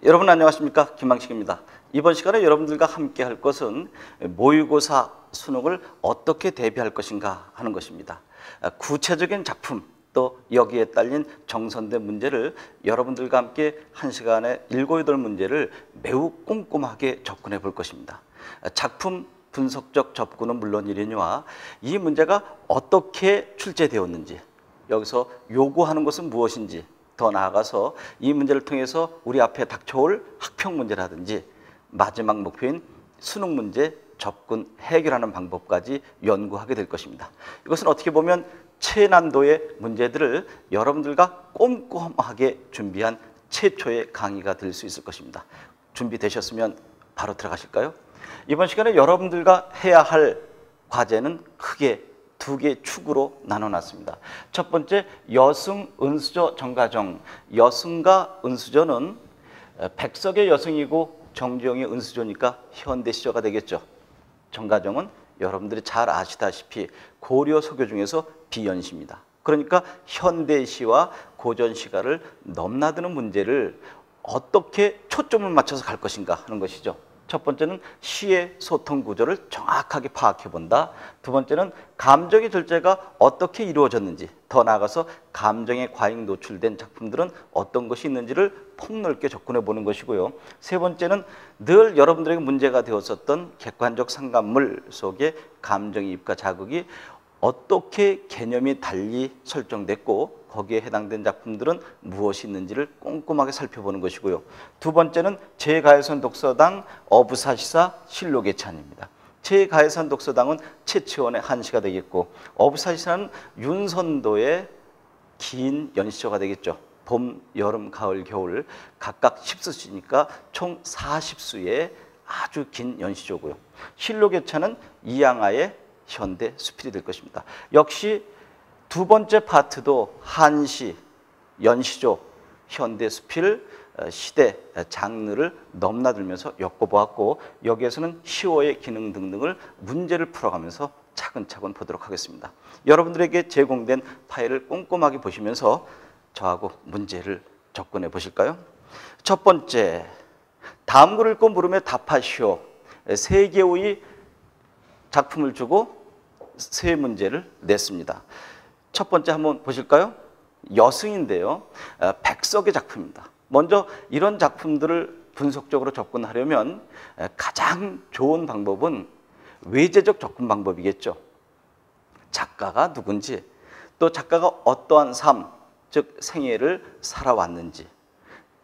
여러분 안녕하십니까? 김망식입니다. 이번 시간에 여러분들과 함께 할 것은 모의고사 수능을 어떻게 대비할 것인가 하는 것입니다. 구체적인 작품 또 여기에 딸린 정선된 문제를 여러분들과 함께 한 시간에 7, 8문제를 매우 꼼꼼하게 접근해 볼 것입니다. 작품 분석적 접근은 물론이려니와 이 문제가 어떻게 출제되었는지, 여기서 요구하는 것은 무엇인지, 더 나아가서 이 문제를 통해서 우리 앞에 닥쳐올 학평 문제라든지 마지막 목표인 수능 문제 접근 해결하는 방법까지 연구하게 될 것입니다. 이것은 어떻게 보면 최난도의 문제들을 여러분들과 꼼꼼하게 준비한 최초의 강의가 될 수 있을 것입니다. 준비되셨으면 바로 들어가실까요? 이번 시간에 여러분들과 해야 할 과제는 크게 2개의 축으로 나눠놨습니다. 첫 번째, 여승, 은수저, 정가정. 여승과 은수저는 백석의 여승이고 정주영의 은수저니까 현대시저가 되겠죠. 정가정은 여러분들이 잘 아시다시피 고려 소교 중에서 비연시입니다. 그러니까 현대시와 고전시가를 넘나드는 문제를 어떻게 초점을 맞춰서 갈 것인가 하는 것이죠. 첫 번째는 시의 소통 구조를 정확하게 파악해 본다. 두 번째는 감정의 절제가 어떻게 이루어졌는지, 더 나아가서 감정에 과잉 노출된 작품들은 어떤 것이 있는지를 폭넓게 접근해 보는 것이고요. 세 번째는 늘 여러분들에게 문제가 되었었던 객관적 상관물 속에 감정이입과 자극이 어떻게 개념이 달리 설정됐고 거기에 해당된 작품들은 무엇이 있는지를 꼼꼼하게 살펴보는 것이고요. 두 번째는 제가해선 독서당 어부사시사 실록의 찬입니다. 제가해선 독서당은 최치원의 한시가 되겠고, 어부사시사는 윤선도의 긴 연시조가 되겠죠. 봄, 여름, 가을, 겨울 각각 10수시니까 총 40수의 아주 긴 연시조고요. 실록의 차는 이양아의 현대 수필이 될 것입니다. 역시 두 번째 파트도 한시, 연시조, 현대 수필, 시대, 장르를 넘나들면서 엮어보았고, 여기에서는 시어의 기능 등등을 문제를 풀어가면서 차근차근 보도록 하겠습니다. 여러분들에게 제공된 파일을 꼼꼼하게 보시면서 저하고 문제를 접근해 보실까요? 첫 번째, 다음 글을 읽고 물음에 답하시오. 3개의 작품을 주고 3문제를 냈습니다. 첫 번째 한번 보실까요? 여승인데요. 백석의 작품입니다. 먼저 이런 작품들을 분석적으로 접근하려면 가장 좋은 방법은 외제적 접근 방법이겠죠. 작가가 누군지, 또 작가가 어떠한 삶, 즉 생애를 살아왔는지,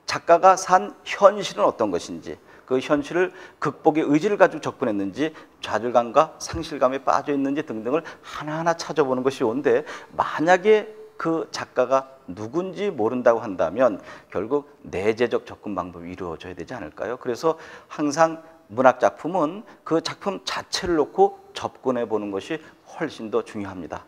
작가가 산 현실은 어떤 것인지, 그 현실을 극복의 의지를 가지고 접근했는지, 좌절감과 상실감에 빠져 있는지 등등을 하나하나 찾아보는 것이 좋은데, 만약에 그 작가가 누군지 모른다고 한다면 결국 내재적 접근 방법이 이루어져야 되지 않을까요? 그래서 항상 문학 작품은 그 작품 자체를 놓고 접근해 보는 것이 훨씬 더 중요합니다.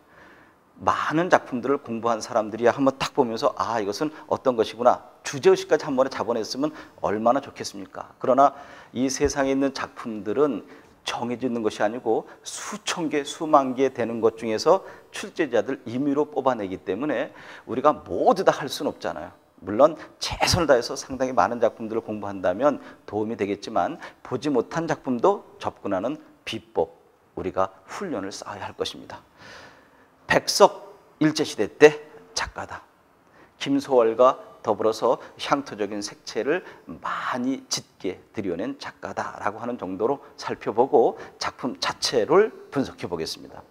많은 작품들을 공부한 사람들이야 한번 딱 보면서 아, 이것은 어떤 것이구나, 주제의식까지 한 번에 잡아냈으면 얼마나 좋겠습니까? 그러나 이 세상에 있는 작품들은 정해져 있는 것이 아니고 수천 개, 수만 개 되는 것 중에서 출제자들 임의로 뽑아내기 때문에 우리가 모두 다 할 수는 없잖아요. 물론 최선을 다해서 상당히 많은 작품들을 공부한다면 도움이 되겠지만, 보지 못한 작품도 접근하는 비법, 우리가 훈련을 쌓아야 할 것입니다. 백석 일제시대 때 작가다. 김소월과 더불어서 향토적인 색채를 많이 짙게 들여낸 작가다라고 하는 정도로 살펴보고 작품 자체를 분석해 보겠습니다.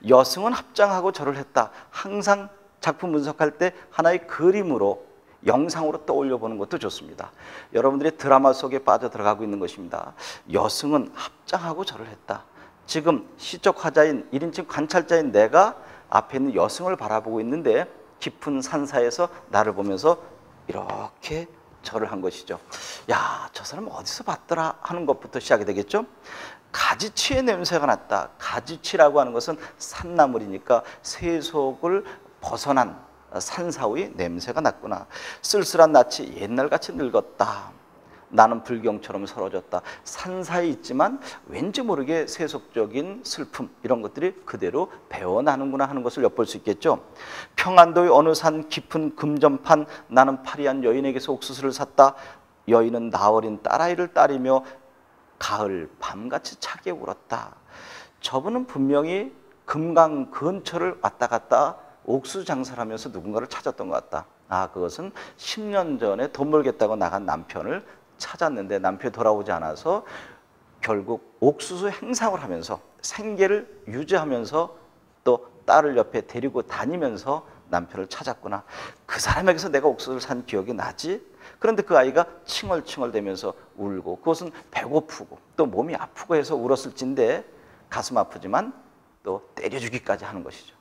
여승은 합장하고 절을 했다. 항상 작품 분석할 때 하나의 그림으로, 영상으로 떠올려 보는 것도 좋습니다. 여러분들이 드라마 속에 빠져 들어가고 있는 것입니다. 여승은 합장하고 절을 했다. 지금 시적 화자인 1인칭 관찰자인 내가 앞에 있는 여승을 바라보고 있는데 깊은 산사에서 나를 보면서 이렇게 절을 한 것이죠. 야, 저 사람 어디서 봤더라 하는 것부터 시작이 되겠죠. 가지치의 냄새가 났다. 가지치라고 하는 것은 산나물이니까 세속을 벗어난 산사의 냄새가 났구나. 쓸쓸한 낯이 옛날같이 늙었다. 나는 불경처럼 서러졌다. 산사에 있지만 왠지 모르게 세속적인 슬픔, 이런 것들이 그대로 배어나는구나 하는 것을 엿볼 수 있겠죠. 평안도의 어느 산 깊은 금전판, 나는 파리한 여인에게서 옥수수를 샀다. 여인은 나어린 딸아이를 따리며 가을 밤같이 차게 울었다. 저분은 분명히 금강 근처를 왔다 갔다 옥수 장사를 하면서 누군가를 찾았던 것 같다. 아, 그것은 10년 전에 돈 벌겠다고 나간 남편을 찾았는데 남편이 돌아오지 않아서 결국 옥수수 행상을 하면서 생계를 유지하면서 또 딸을 옆에 데리고 다니면서 남편을 찾았구나. 그 사람에게서 내가 옥수수를 산 기억이 나지? 그런데 그 아이가 칭얼칭얼대면서 울고, 그것은 배고프고 또 몸이 아프고 해서 울었을진데 가슴 아프지만 또 때려주기까지 하는 것이죠.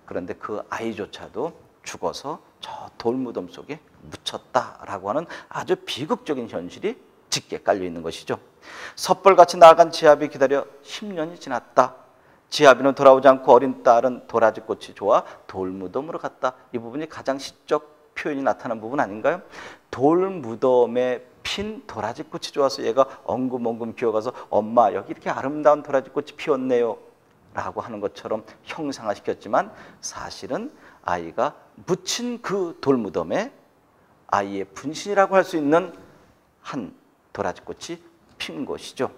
그런데 그 아이조차도 죽어서 저 돌무덤 속에 묻혔다라고 하는 아주 비극적인 현실이 짙게 깔려 있는 것이죠. 섣벌같이 나아간 지아비 기다려 10년이 지났다. 지아비는 돌아오지 않고 어린 딸은 도라지꽃이 좋아 돌무덤으로 갔다. 이 부분이 가장 시적 표현이 나타난 부분 아닌가요? 돌무덤에 핀 도라지꽃이 좋아서 얘가 엉금엉금 기어가서 엄마 여기 이렇게 아름다운 도라지꽃이 피었네요 라고 하는 것처럼 형상화시켰지만 사실은 아이가 묻힌 그 돌무덤에 아이의 분신이라고 할 수 있는 한 도라지꽃이 핀 것이죠.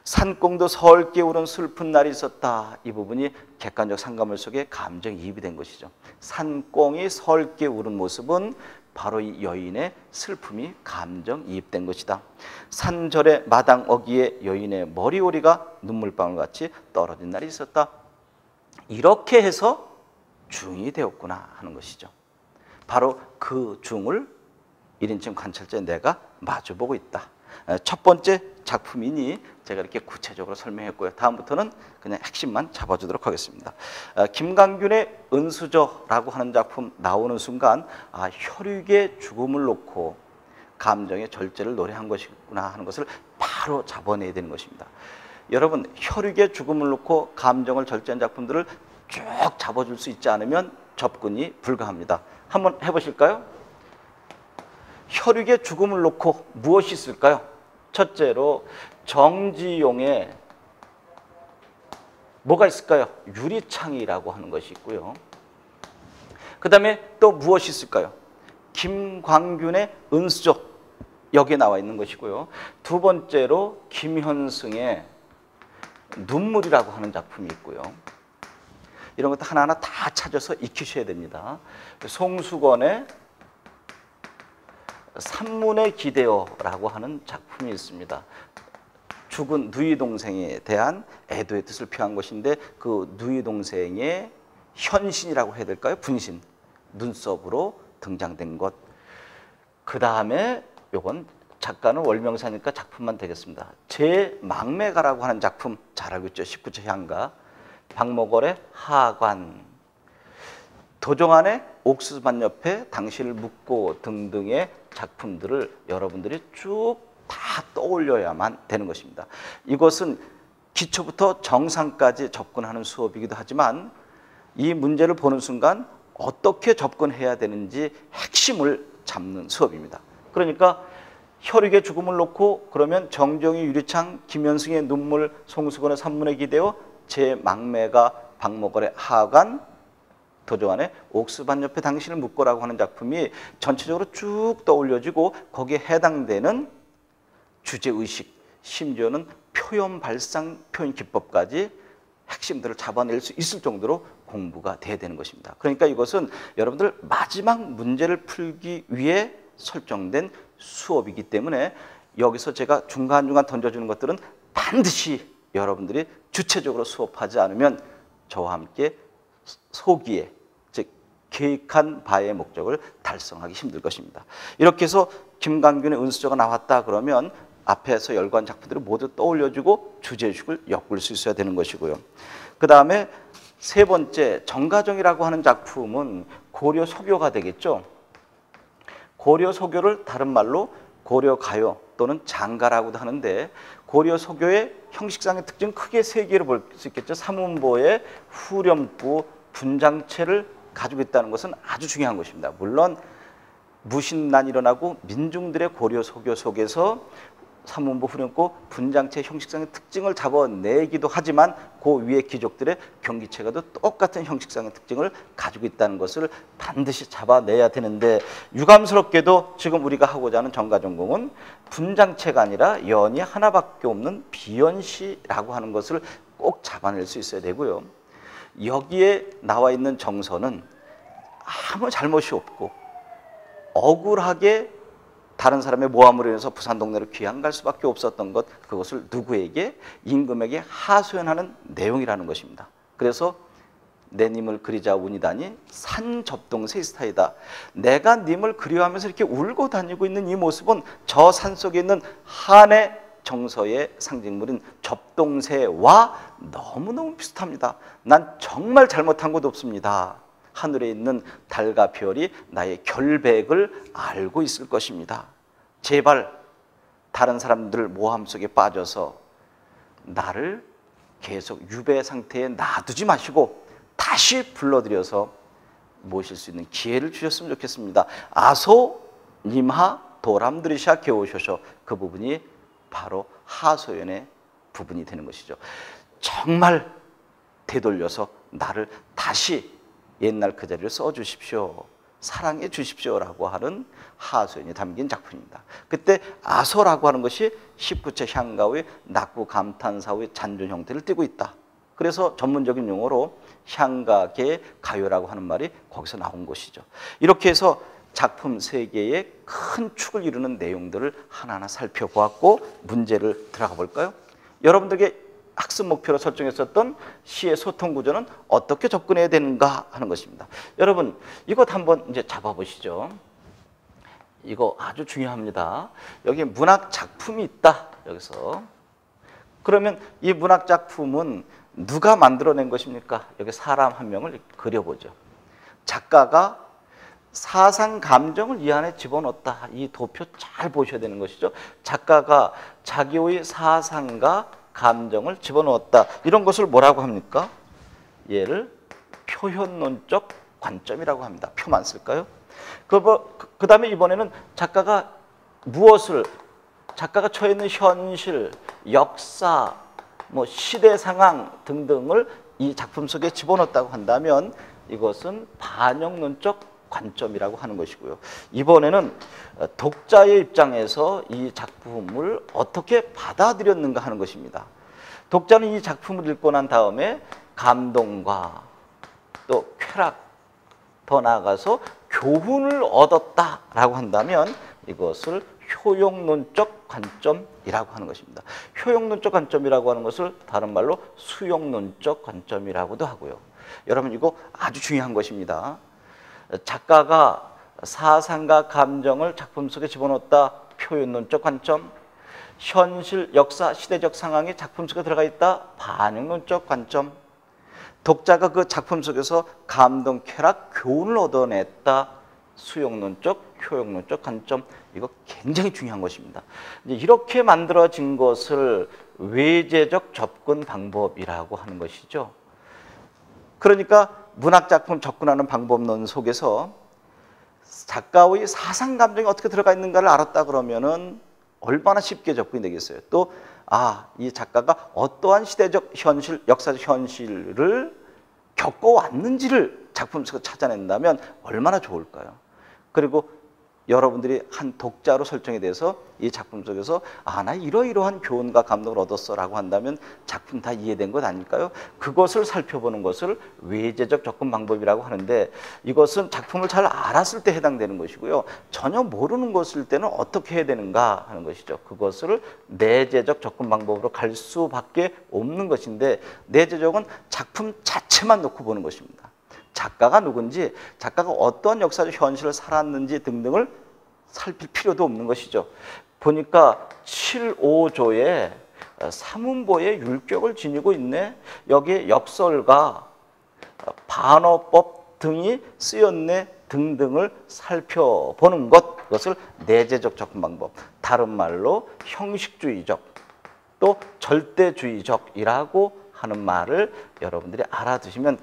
산꽁도 서럽게 울은 슬픈 날이 있었다. 이 부분이 객관적 상가물 속에 감정이입이 된 것이죠. 산꽁이 서럽게 울은 모습은 바로 이 여인의 슬픔이 감정이입된 것이다. 산절의 마당 어귀에 여인의 머리오리가 눈물방울같이 떨어진 날이 있었다. 이렇게 해서 중이 되었구나 하는 것이죠. 바로 그 중을 1인칭 관찰자의 내가 마주보고 있다. 첫 번째 작품이니 제가 이렇게 구체적으로 설명했고요. 다음부터는 그냥 핵심만 잡아주도록 하겠습니다. 김강균의 은수저라고 하는 작품 나오는 순간 혈육의 죽음을 놓고 감정의 절제를 노래한 것이구나 하는 것을 바로 잡아내야 되는 것입니다. 여러분, 혈육의 죽음을 놓고 감정을 절제한 작품들을 쭉 잡아줄 수 있지 않으면 접근이 불가합니다. 한번 해보실까요? 혈육의 죽음을 놓고 무엇이 있을까요? 첫째로 정지용의 뭐가 있을까요? 유리창이라고 하는 것이 있고요. 그 다음에 또 무엇이 있을까요? 김광균의 은수저, 여기에 나와 있는 것이고요. 두 번째로 김현승의 눈물이라고 하는 작품이 있고요. 이런 것도 하나하나 다 찾아서 익히셔야 됩니다. 송수건의 산문의 기대어라고 하는 작품이 있습니다. 죽은 누이 동생에 대한 애도의 뜻을 표한 것인데 그 누이 동생의 현신이라고 해야 될까요? 분신, 눈썹으로 등장된 것. 그 다음에 요건 작가는 월명사니까 작품만 되겠습니다. 제 망매가라고 하는 작품 잘 알고 있죠? 19세 향가, 박목월의 하관, 도종환의 옥수수밭 옆에 당신을 묻고 등등의 작품들을 여러분들이 쭉 다 떠올려야만 되는 것입니다. 이것은 기초부터 정상까지 접근하는 수업이기도 하지만 이 문제를 보는 순간 어떻게 접근해야 되는지 핵심을 잡는 수업입니다. 그러니까 혈육의 죽음을 놓고 그러면 정정의 유리창, 김현승의 눈물, 송수건의 산문의 기대어, 제 망매가, 박목월의 하관, 도종환의 옥수수밭 옆에 당신을 묻고라고 하는 작품이 전체적으로 쭉 떠올려지고 거기에 해당되는 주제의식, 심지어는 표현 발상, 표현 기법까지 핵심들을 잡아낼 수 있을 정도로 공부가 돼야 되는 것입니다. 그러니까 이것은 여러분들 마지막 문제를 풀기 위해 설정된 수업이기 때문에 여기서 제가 중간중간 던져주는 것들은 반드시 여러분들이 주체적으로 수업하지 않으면 저와 함께 소기에, 즉 계획한 바의 목적을 달성하기 힘들 것입니다. 이렇게 해서 김강균의 은수저가 나왔다 그러면 앞에서 열거한 작품들을 모두 떠올려주고 주제의식을 엮을 수 있어야 되는 것이고요. 그 다음에 세 번째, 정가정이라고 하는 작품은 고려 소교가 되겠죠. 고려 소교를 다른 말로 고려 가요 또는 장가라고도 하는데 고려 소교의 형식상의 특징 크게 세 개로 볼 수 있겠죠. 삼운보의 후렴구, 분장체를 가지고 있다는 것은 아주 중요한 것입니다. 물론 무신난이 일어나고 민중들의 고려 소교 속에서 사문보 후렴구 분장체 형식상의 특징을 잡아내기도 하지만 그 위에 귀족들의 경기체가도 똑같은 형식상의 특징을 가지고 있다는 것을 반드시 잡아내야 되는데, 유감스럽게도 지금 우리가 하고자 하는 정가전공은 분장체가 아니라 연이 하나밖에 없는 비연시라고 하는 것을 꼭 잡아낼 수 있어야 되고요. 여기에 나와 있는 정서는 아무 잘못이 없고 억울하게 다른 사람의 모함으로 인해서 부산 동네로 귀양 갈 수밖에 없었던 것, 그것을 누구에게? 임금에게 하소연하는 내용이라는 것입니다. 그래서 내 님을 그리자 운이다니 산접동세이스타이다. 내가 님을 그리워하면서 이렇게 울고 다니고 있는 이 모습은 저 산 속에 있는 한의 정서의 상징물인 접동새와 너무너무 비슷합니다. 난 정말 잘못한 것 없습니다. 하늘에 있는 달과 별이 나의 결백을 알고 있을 것입니다. 제발 다른 사람들 모함 속에 빠져서 나를 계속 유배 상태에 놔두지 마시고 다시 불러들여서 모실 수 있는 기회를 주셨으면 좋겠습니다. 아소 님하 도람들이샤 겨우셔서, 그 부분이 바로 하소연의 부분이 되는 것이죠. 정말 되돌려서 나를 다시 옛날 그 자리를 써주십시오, 사랑해 주십시오라고 하는 하소연이 담긴 작품입니다. 그때 아소라고 하는 것이 19체 향가의 낙구 감탄사의 잔존 형태를 띠고 있다. 그래서 전문적인 용어로 향가계 가요라고 하는 말이 거기서 나온 것이죠. 이렇게 해서 작품 세 개의 큰 축을 이루는 내용들을 하나하나 살펴보았고, 문제를 들어가 볼까요? 여러분들에게 학습 목표로 설정했었던 시의 소통 구조는 어떻게 접근해야 되는가 하는 것입니다. 여러분, 이것 한번 이제 잡아보시죠. 이거 아주 중요합니다. 여기 문학 작품이 있다, 여기서. 그러면 이 문학 작품은 누가 만들어낸 것입니까? 여기 사람 한 명을 그려보죠. 작가가 사상 감정을 이 안에 집어넣었다. 이 도표 잘 보셔야 되는 것이죠. 작가가 자기의 사상과 감정을 집어넣었다. 이런 것을 뭐라고 합니까? 얘를 표현론적 관점이라고 합니다. 표만 쓸까요? 그 다음에 이번에는 작가가 무엇을, 작가가 처해 있는 현실, 역사, 뭐 시대 상황 등등을 이 작품 속에 집어넣었다고 한다면 이것은 반영론적 관점이라고 하는 것이고요. 이번에는 독자의 입장에서 이 작품을 어떻게 받아들였는가 하는 것입니다. 독자는 이 작품을 읽고 난 다음에 감동과 또 쾌락, 더 나아가서 교훈을 얻었다라고 한다면 이것을 효용론적 관점이라고 하는 것입니다. 효용론적 관점이라고 하는 것을 다른 말로 수용론적 관점이라고도 하고요. 여러분, 이거 아주 중요한 것입니다. 작가가 사상과 감정을 작품 속에 집어넣었다, 표현론적 관점. 현실, 역사, 시대적 상황이 작품 속에 들어가 있다, 반영론적 관점. 독자가 그 작품 속에서 감동, 쾌락, 교훈을 얻어냈다, 수용론적, 효용론적 관점. 이거 굉장히 중요한 것입니다. 이제 이렇게 만들어진 것을 외제적 접근 방법이라고 하는 것이죠. 그러니까 문학작품 접근하는 방법론 속에서 작가의 사상 감정이 어떻게 들어가 있는가를 알았다 그러면은 얼마나 쉽게 접근이 되겠어요. 또 이 작가가 어떠한 시대적 현실, 역사적 현실을 겪어왔는지를 작품 속에서 찾아낸다면 얼마나 좋을까요? 그리고 여러분들이 한 독자로 설정에 대해서 이 작품 속에서 나 이러이러한 교훈과 감동을 얻었어 라고 한다면 작품 다 이해된 것 아닐까요? 그것을 살펴보는 것을 외제적 접근 방법이라고 하는데, 이것은 작품을 잘 알았을 때 해당되는 것이고요. 전혀 모르는 것일 때는 어떻게 해야 되는가 하는 것이죠. 그것을 내재적 접근 방법으로 갈 수밖에 없는 것인데, 내재적은 작품 자체만 놓고 보는 것입니다. 작가가 누군지, 작가가 어떠한 역사적 현실을 살았는지 등등을 살필 필요도 없는 것이죠. 보니까 7~5조에 사문보의 율격을 지니고 있네. 여기에 역설과 반어법 등이 쓰였네 등등을 살펴보는 것, 그것을 내재적 접근 방법, 다른 말로 형식주의적 또 절대주의적이라고 하는 말을 여러분들이 알아두시면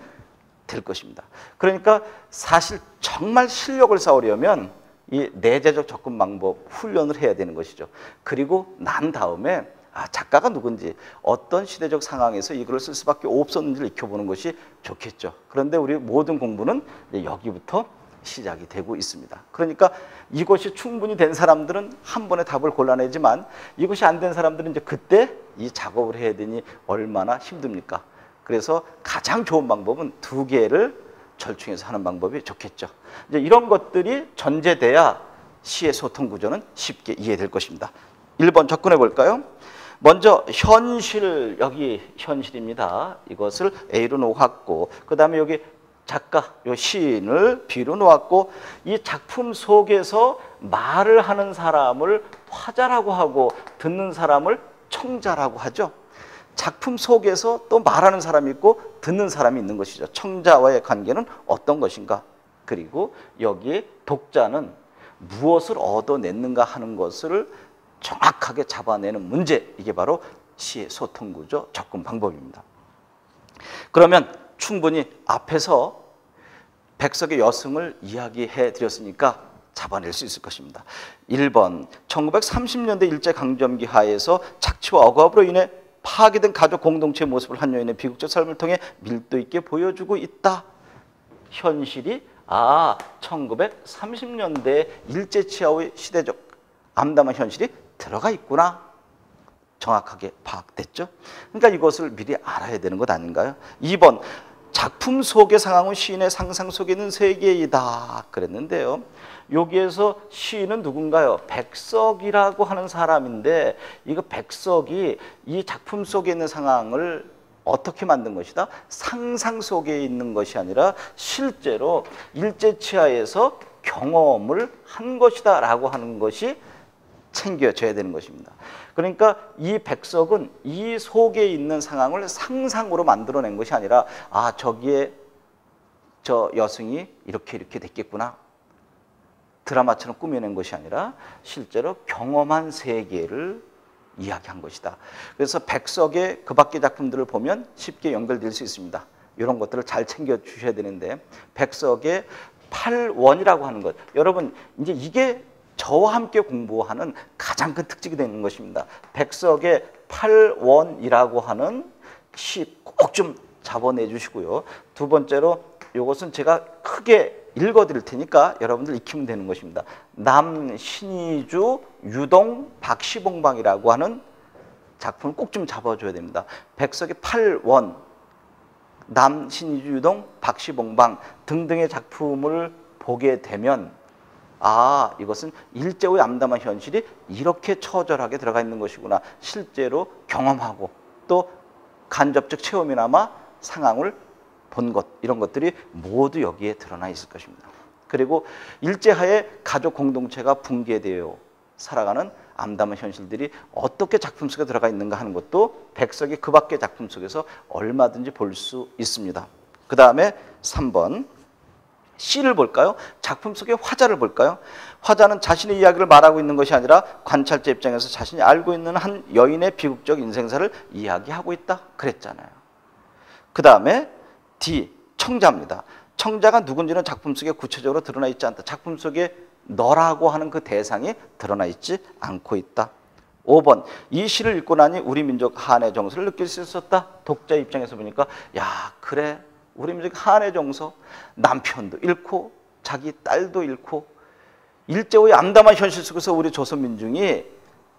될 것입니다. 그러니까 사실 정말 실력을 쌓으려면 이 내재적 접근 방법 훈련을 해야 되는 것이죠. 그리고 난 다음에 작가가 누군지 어떤 시대적 상황에서 이 글을 쓸 수밖에 없었는지를 익혀보는 것이 좋겠죠. 그런데 우리 모든 공부는 여기부터 시작이 되고 있습니다. 그러니까 이것이 충분히 된 사람들은 한 번에 답을 골라내지만 이것이 안 된 사람들은 이제 그때 이 작업을 해야 되니 얼마나 힘듭니까? 그래서 가장 좋은 방법은 두 개를 절충해서 하는 방법이 좋겠죠. 이제 이런 것들이 전제돼야 시의 소통 구조는 쉽게 이해될 것입니다. 1번 접근해 볼까요? 먼저 현실, 여기 현실입니다. 이것을 A로 놓았고 그 다음에 여기 작가, 요 시인을 B로 놓았고 이 작품 속에서 말을 하는 사람을 화자라고 하고 듣는 사람을 청자라고 하죠. 작품 속에서 또 말하는 사람이 있고 듣는 사람이 있는 것이죠. 청자와의 관계는 어떤 것인가? 그리고 여기에 독자는 무엇을 얻어냈는가 하는 것을 정확하게 잡아내는 문제, 이게 바로 시의 소통구조 접근 방법입니다. 그러면 충분히 앞에서 백석의 여승을 이야기해 드렸으니까 잡아낼 수 있을 것입니다. 1번 1930년대 일제강점기 하에서 착취와 억압으로 인해 파괴된 가족 공동체의 모습을 한 여인의 비극적 삶을 통해 밀도 있게 보여주고 있다. 현실이 1930년대 일제치하의 시대적 암담한 현실이 들어가 있구나. 정확하게 파악됐죠. 그러니까 이것을 미리 알아야 되는 것 아닌가요? 2번 작품 속의 상황은 시인의 상상 속에 있는 세계이다 그랬는데요. 여기에서 시인은 누군가요? 백석이라고 하는 사람인데 이거 백석이 이 작품 속에 있는 상황을 어떻게 만든 것이다? 상상 속에 있는 것이 아니라 실제로 일제치하에서 경험을 한 것이다 라고 하는 것이 챙겨져야 되는 것입니다. 그러니까 이 백석은 이 속에 있는 상황을 상상으로 만들어낸 것이 아니라 저기에 저 여승이 이렇게 됐겠구나. 드라마처럼 꾸며낸 것이 아니라 실제로 경험한 세계를 이야기한 것이다. 그래서 백석의 그 밖의 작품들을 보면 쉽게 연결될 수 있습니다. 이런 것들을 잘 챙겨 주셔야 되는데 백석의 8원이라고 하는 것. 여러분 이제 이게 저와 함께 공부하는 가장 큰 특징이 되는 것입니다. 백석의 8원이라고 하는 시 꼭 좀 잡아내 주시고요. 두 번째로 이것은 제가 크게 읽어드릴 테니까 여러분들 익히면 되는 것입니다. 남신이주 유동 박시봉방이라고 하는 작품을 꼭 좀 잡아줘야 됩니다. 백석의 8원, 남신이주 유동 박시봉방 등등의 작품을 보게 되면 이것은 일제의 암담한 현실이 이렇게 처절하게 들어가 있는 것이구나. 실제로 경험하고 또 간접적 체험이나마 상황을 본 것, 이런 것들이 모두 여기에 드러나 있을 것입니다. 그리고 일제하에 가족 공동체가 붕괴되어 살아가는 암담한 현실들이 어떻게 작품 속에 들어가 있는가 하는 것도 백석의 그 밖의 작품 속에서 얼마든지 볼 수 있습니다. 그 다음에 3번 시를 볼까요? 작품 속의 화자를 볼까요? 화자는 자신의 이야기를 말하고 있는 것이 아니라 관찰자 입장에서 자신이 알고 있는 한 여인의 비극적 인생사를 이야기하고 있다 그랬잖아요. 그 다음에 D, 청자입니다. 청자가 누군지는 작품 속에 구체적으로 드러나 있지 않다. 작품 속에 너라고 하는 그 대상이 드러나 있지 않고 있다. 5번, 이 시를 읽고 나니 우리 민족 한의 정서를 느낄 수 있었다. 독자 입장에서 보니까 그래, 우리 민족 한의 정서, 남편도 잃고 자기 딸도 잃고 일제의 암담한 현실 속에서 우리 조선 민중이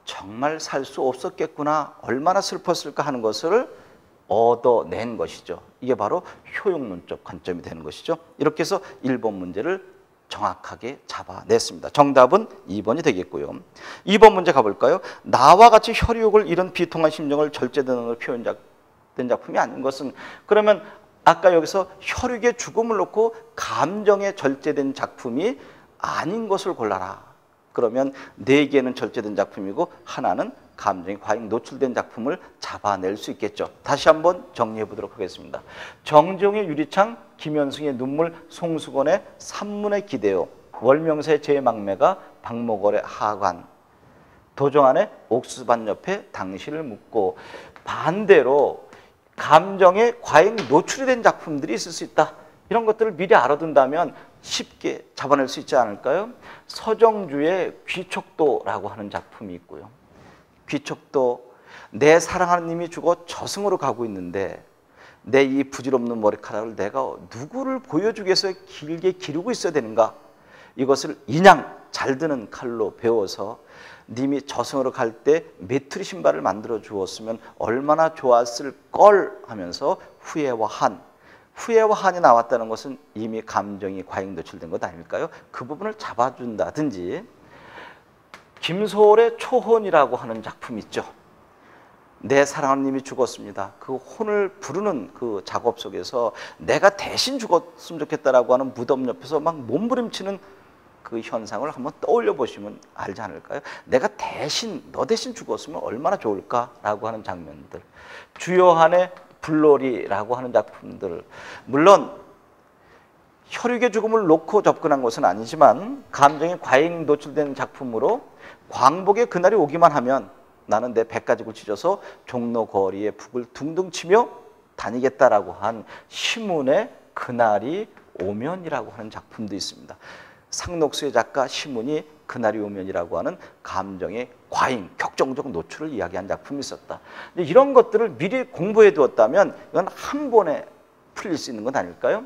정말 살 수 없었겠구나, 얼마나 슬펐을까 하는 것을 얻어낸 것이죠. 이게 바로 효용론적 관점이 되는 것이죠. 이렇게 해서 1번 문제를 정확하게 잡아냈습니다. 정답은 2번이 되겠고요. 2번 문제 가볼까요? 나와 같이 혈육을 잃은 비통한 심정을 절제되는 표현된 작품이 아닌 것은, 그러면 아까 여기서 혈육의 죽음을 놓고 감정에 절제된 작품이 아닌 것을 골라라. 그러면 4개는 절제된 작품이고 하나는 감정이 과잉 노출된 작품을 잡아낼 수 있겠죠. 다시 한번 정리해 보도록 하겠습니다. 정지용의 유리창, 김현승의 눈물, 송수건의 산문의 기대요, 월명사의 제 막매가 박목월의 하관, 도정안의 옥수반 옆에 당신을 묻고. 반대로 감정에 과잉 노출이 된 작품들이 있을 수 있다. 이런 것들을 미리 알아둔다면 쉽게 잡아낼 수 있지 않을까요? 서정주의 귀척도라고 하는 작품이 있고요. 귀척도, 내 사랑하는 님이 죽어 저승으로 가고 있는데 내 이 부질없는 머리카락을 내가 누구를 보여주기 위해서 길게 기르고 있어야 되는가? 이것을 인양 잘 드는 칼로 베어서 님이 저승으로 갈 때 메뚜리 신발을 만들어 주었으면 얼마나 좋았을 걸 하면서 후회와 한이 나왔다는 것은 이미 감정이 과잉 노출된 것 아닐까요? 그 부분을 잡아준다든지, 김소월의 초혼이라고 하는 작품 있죠. 내 사랑하는 님이 죽었습니다. 그 혼을 부르는 그 작업 속에서 내가 대신 죽었으면 좋겠다라고 하는 무덤 옆에서 막 몸부림치는 그 현상을 한번 떠올려 보시면 알지 않을까요? 내가 대신, 너 대신 죽었으면 얼마나 좋을까라고 하는 장면들. 주요한의 불놀이라고 하는 작품들. 물론 혈육의 죽음을 놓고 접근한 것은 아니지만 감정이 과잉 노출된 작품으로 광복의 그날이 오기만 하면 나는 내 백가죽을 찢어서 종로 거리에 북을 둥둥 치며 다니겠다라고 한 시문의 그날이 오면이라고 하는 작품도 있습니다. 상록수의 작가 시문이 그날이 오면이라고 하는 감정의 과잉, 격정적 노출을 이야기한 작품이 있었다. 이런 것들을 미리 공부해 두었다면 이건 한 번에 풀릴 수 있는 건 아닐까요?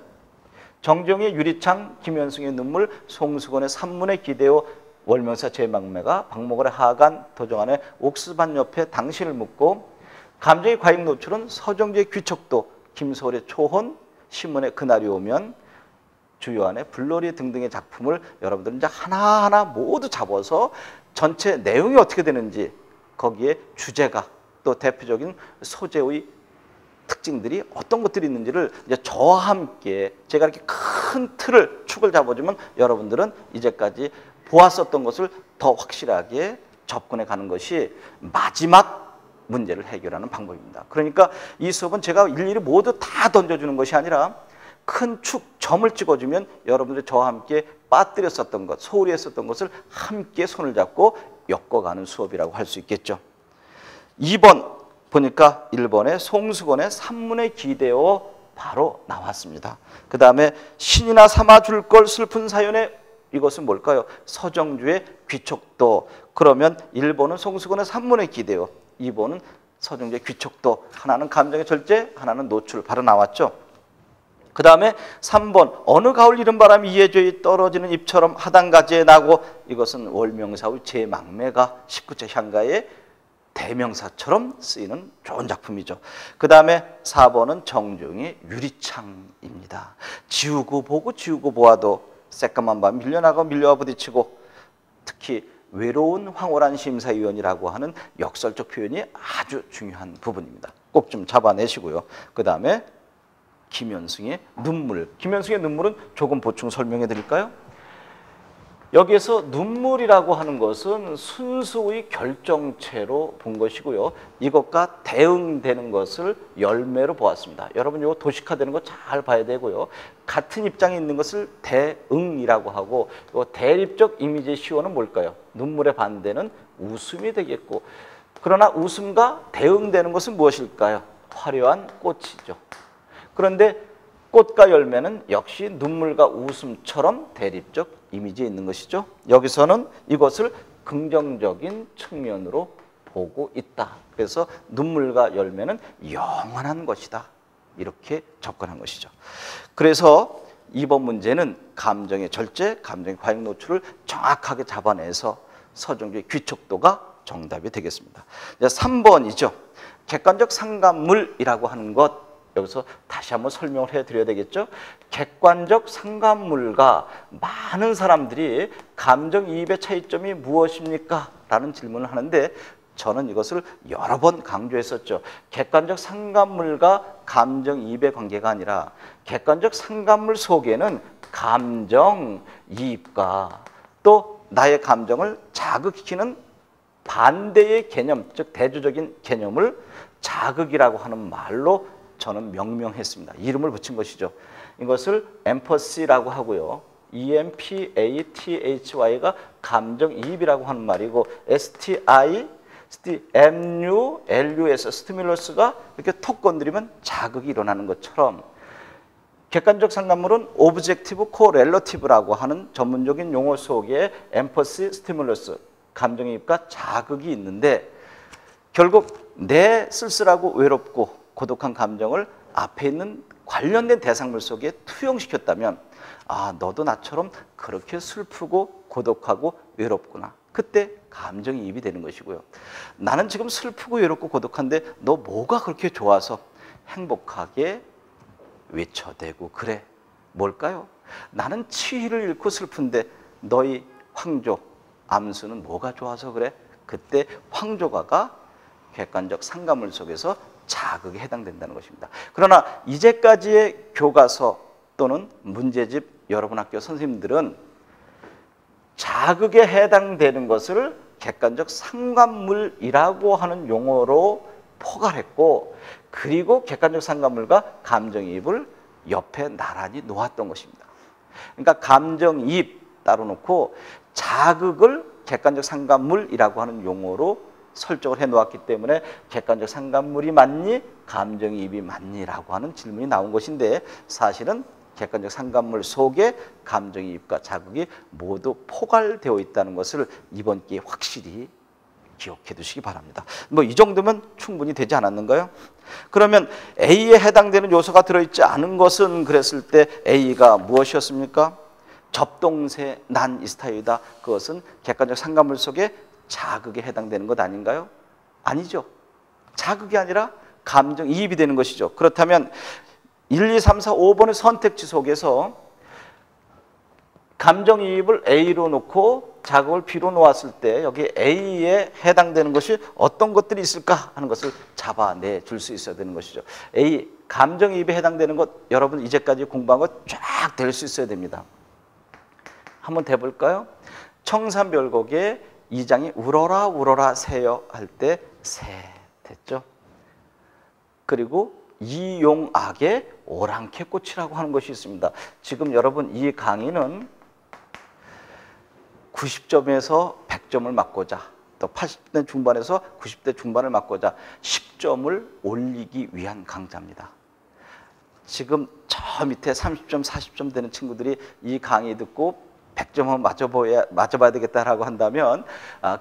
정정의 유리창, 김현승의 눈물, 송수건의 산문에 기대어, 월명사 제망매가, 박목월의 하간, 도정안의 옥수반 옆에 당신을 묻고, 감정의 과잉 노출은 서정주의 귀척도, 김소월의 초혼, 시문의 그날이 오면, 주요한의 불놀이 등등의 작품을 여러분들은 이제 하나하나 모두 잡아서 전체 내용이 어떻게 되는지, 거기에 주제가 또 대표적인 소재의 특징들이 어떤 것들이 있는지를 이제 저와 함께 제가 이렇게 큰 틀을 축을 잡아주면 여러분들은 이제까지 보았었던 것을 더 확실하게 접근해 가는 것이 마지막 문제를 해결하는 방법입니다. 그러니까 이 수업은 제가 일일이 모두 다 던져주는 것이 아니라 큰 축, 점을 찍어주면 여러분들이 저와 함께 빠뜨렸었던 것, 소홀히 했었던 것을 함께 손을 잡고 엮어가는 수업이라고 할 수 있겠죠. 2번 보니까 1번에 송수건의 산문에 기대어 바로 나왔습니다. 그 다음에 신이나 삼아줄 걸 슬픈 사연에, 이것은 뭘까요? 서정주의 귀척도. 그러면 1번은 송수건의 산문에 기대어, 2번은 서정주의 귀척도. 하나는 감정의 절제, 하나는 노출. 바로 나왔죠. 그 다음에 3번 어느 가을 이른 바람이 이해저에 떨어지는 잎처럼 하단가지에 나고, 이것은 월명사의 제망매가 19제 향가의 대명사처럼 쓰이는 좋은 작품이죠. 그 다음에 4번은 정중의 유리창입니다. 지우고 보고 지우고 보아도 새까만 밤 밀려나고 밀려와 부딪히고, 특히 외로운 황홀한 심사위원이라고 하는 역설적 표현이 아주 중요한 부분입니다. 꼭 좀 잡아내시고요. 그 다음에 김현승의 눈물. 김현승의 눈물은 조금 보충 설명해 드릴까요? 여기에서 눈물이라고 하는 것은 순수의 결정체로 본 것이고요. 이것과 대응되는 것을 열매로 보았습니다. 여러분 이거 도식화되는 거 잘 봐야 되고요. 같은 입장에 있는 것을 대응이라고 하고, 이 대립적 이미지의 시호는 뭘까요? 눈물의 반대는 웃음이 되겠고, 그러나 웃음과 대응되는 것은 무엇일까요? 화려한 꽃이죠. 그런데 꽃과 열매는 역시 눈물과 웃음처럼 대립적 이미지에 있는 것이죠. 여기서는 이것을 긍정적인 측면으로 보고 있다. 그래서 눈물과 열매는 영원한 것이다. 이렇게 접근한 것이죠. 그래서 이번 문제는 감정의 절제, 감정의 과잉 노출을 정확하게 잡아내서 서정주의 귀척도가 정답이 되겠습니다. 3번이죠. 객관적 상관물이라고 하는 것, 여기서 다시 한번 설명을 해드려야 되겠죠. 객관적 상관물과 많은 사람들이 감정이입의 차이점이 무엇입니까? 라는 질문을 하는데, 저는 이것을 여러 번 강조했었죠. 객관적 상관물과 감정이입의 관계가 아니라 객관적 상관물 속에는 감정이입과 또 나의 감정을 자극시키는 반대의 개념, 즉 대조적인 개념을 자극이라고 하는 말로 저는 명명했습니다. 이름을 붙인 것이죠. 이것을 empathy라고 하고요. EMPATHY가 감정이입이라고 하는 말이고, STIMULUS 스티뮬러스가 이렇게 톡 건드리면 자극이 일어나는 것처럼 객관적 상관물은 오브젝티브 코렐러티브라고 하는 전문적인 용어 속에 엠퍼시, 스티뮬러스, 감정이입과 자극이 있는데 결국 내 쓸쓸하고 외롭고 고독한 감정을 앞에 있는 관련된 대상물 속에 투영시켰다면 아, 너도 나처럼 그렇게 슬프고 고독하고 외롭구나. 그때 감정이입이 되는 것이고요. 나는 지금 슬프고 외롭고 고독한데 너 뭐가 그렇게 좋아서 행복하게 외쳐대고 그래? 뭘까요? 나는 치희를 잃고 슬픈데 너희 황조, 암수는 뭐가 좋아서 그래? 그때 황조가가 객관적 상관물 속에서 자극에 해당된다는 것입니다. 그러나 이제까지의 교과서 또는 문제집 여러분 학교 선생님들은 자극에 해당되는 것을 객관적 상관물이라고 하는 용어로 포괄했고 그리고 객관적 상관물과 감정이입을 옆에 나란히 놓았던 것입니다. 그러니까 감정이입 따로 놓고 자극을 객관적 상관물이라고 하는 용어로 설정을 해놓았기 때문에 객관적 상관물이 맞니? 감정이입이 맞니?라고 하는 질문이 나온 것인데 사실은 객관적 상관물 속에 감정이입과 자극이 모두 포괄되어 있다는 것을 이번 기회에 확실히 기억해 두시기 바랍니다. 뭐 이 정도면 충분히 되지 않았는가요? 그러면 A에 해당되는 요소가 들어있지 않은 것은 그랬을 때 A가 무엇이었습니까? 접동세 난 이스타이다. 그것은 객관적 상관물 속에 자극에 해당되는 것 아닌가요? 아니죠. 자극이 아니라 감정이입이 되는 것이죠. 그렇다면 1, 2, 3, 4, 5번의 선택지 속에서 감정이입을 A로 놓고 자극을 B로 놓았을 때 여기 A에 해당되는 것이 어떤 것들이 있을까 하는 것을 잡아내 줄 수 있어야 되는 것이죠. A, 감정이입에 해당되는 것 여러분 이제까지 공부한 것 쫙 될 수 있어야 됩니다. 한번 대볼까요? 청산별곡의 2장이 울어라 울어라 새여 할 때 새 됐죠? 그리고 이용악의 오랑캐꽃이라고 하는 것이 있습니다. 지금 여러분 이 강의는 90점에서 100점을 맞고자 또 80대 중반에서 90대 중반을 맞고자 10점을 올리기 위한 강좌입니다. 지금 저 밑에 30점, 40점 되는 친구들이 이 강의 듣고 100점은 맞춰봐야 되겠다라고 한다면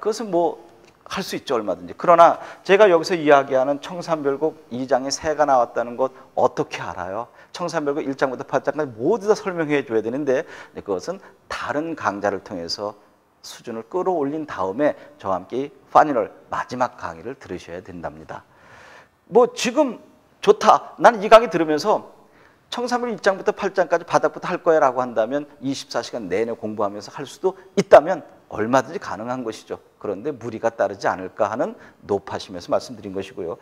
그것은 뭐 할 수 있죠, 얼마든지. 그러나 제가 여기서 이야기하는 청산별곡 2장에 새가 나왔다는 것 어떻게 알아요? 청산별곡 1장부터 8장까지 모두 다 설명해 줘야 되는데 그것은 다른 강좌를 통해서 수준을 끌어올린 다음에 저와 함께 파이널 마지막 강의를 들으셔야 된답니다. 뭐 지금 좋다. 나는 이 강의 들으면서 청산별 1장부터 8장까지 바닥부터 할 거야 라고 한다면 24시간 내내 공부하면서 할 수도 있다면 얼마든지 가능한 것이죠. 그런데 무리가 따르지 않을까 하는 높아심에서 말씀드린 것이고요.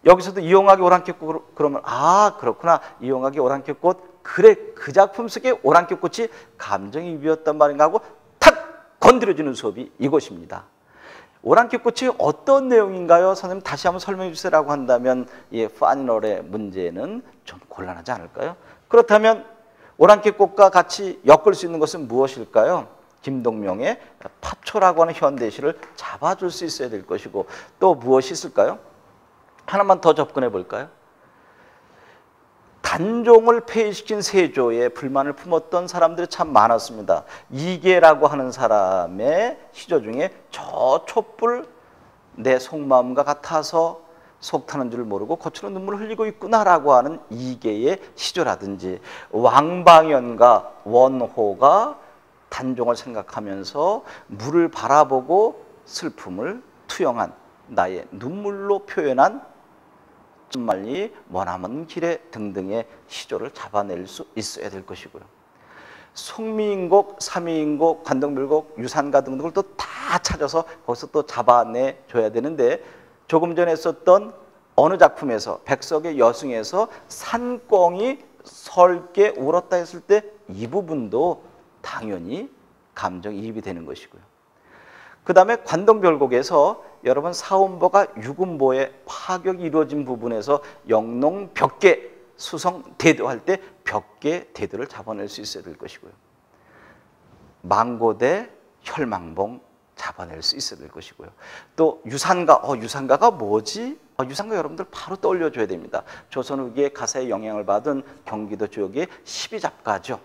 여기서도 이용학의 오랑캐꽃 그러면 아 그렇구나. 이용학의 오랑캐꽃 그래 그 작품 속에 오랑캐꽃이 감정이입이었단 말인가 하고 탁 건드려주는 수업이 이것입니다. 오랑캐꽃이 어떤 내용인가요? 선생님 다시 한번 설명해 주세요라고 한다면 이 파이널의 문제는 좀 곤란하지 않을까요? 그렇다면 오랑캐꽃과 같이 엮을 수 있는 것은 무엇일까요? 김동명의 파초라고 하는 현대시를 잡아줄 수 있어야 될 것이고 또 무엇이 있을까요? 하나만 더 접근해 볼까요? 단종을 폐위시킨 세조에 불만을 품었던 사람들이 참 많았습니다. 이계라고 하는 사람의 시조 중에 저 촛불 내 속마음과 같아서 속 타는 줄 모르고 거칠은 눈물을 흘리고 있구나라고 하는 이계의 시조라든지 왕방연과 원호가 단종을 생각하면서 물을 바라보고 슬픔을 투영한 나의 눈물로 표현한 쯤말리 머나먼 길에 등등의 시조를 잡아낼 수 있어야 될 것이고요. 송미인곡, 삼위인곡, 관동별곡, 유산가 등등을 또 다 찾아서 거기서 또 잡아내줘야 되는데 조금 전에 썼던 어느 작품에서 백석의 여승에서 산꿩이 설게 울었다 했을 때 이 부분도 당연히 감정이입이 되는 것이고요. 그 다음에 관동별곡에서 여러분 사음보가 육음보의 파격이 이루어진 부분에서 영농 벽계 수성 대도할 때 벽계 대도를 잡아낼 수 있어야 될 것이고요. 망고대 혈망봉 잡아낼 수 있어야 될 것이고요. 또 유산가, 유산가가 뭐지? 유산가 여러분들 바로 떠올려줘야 됩니다. 조선후기의 가사에 영향을 받은 경기도 지역의 12잡가죠.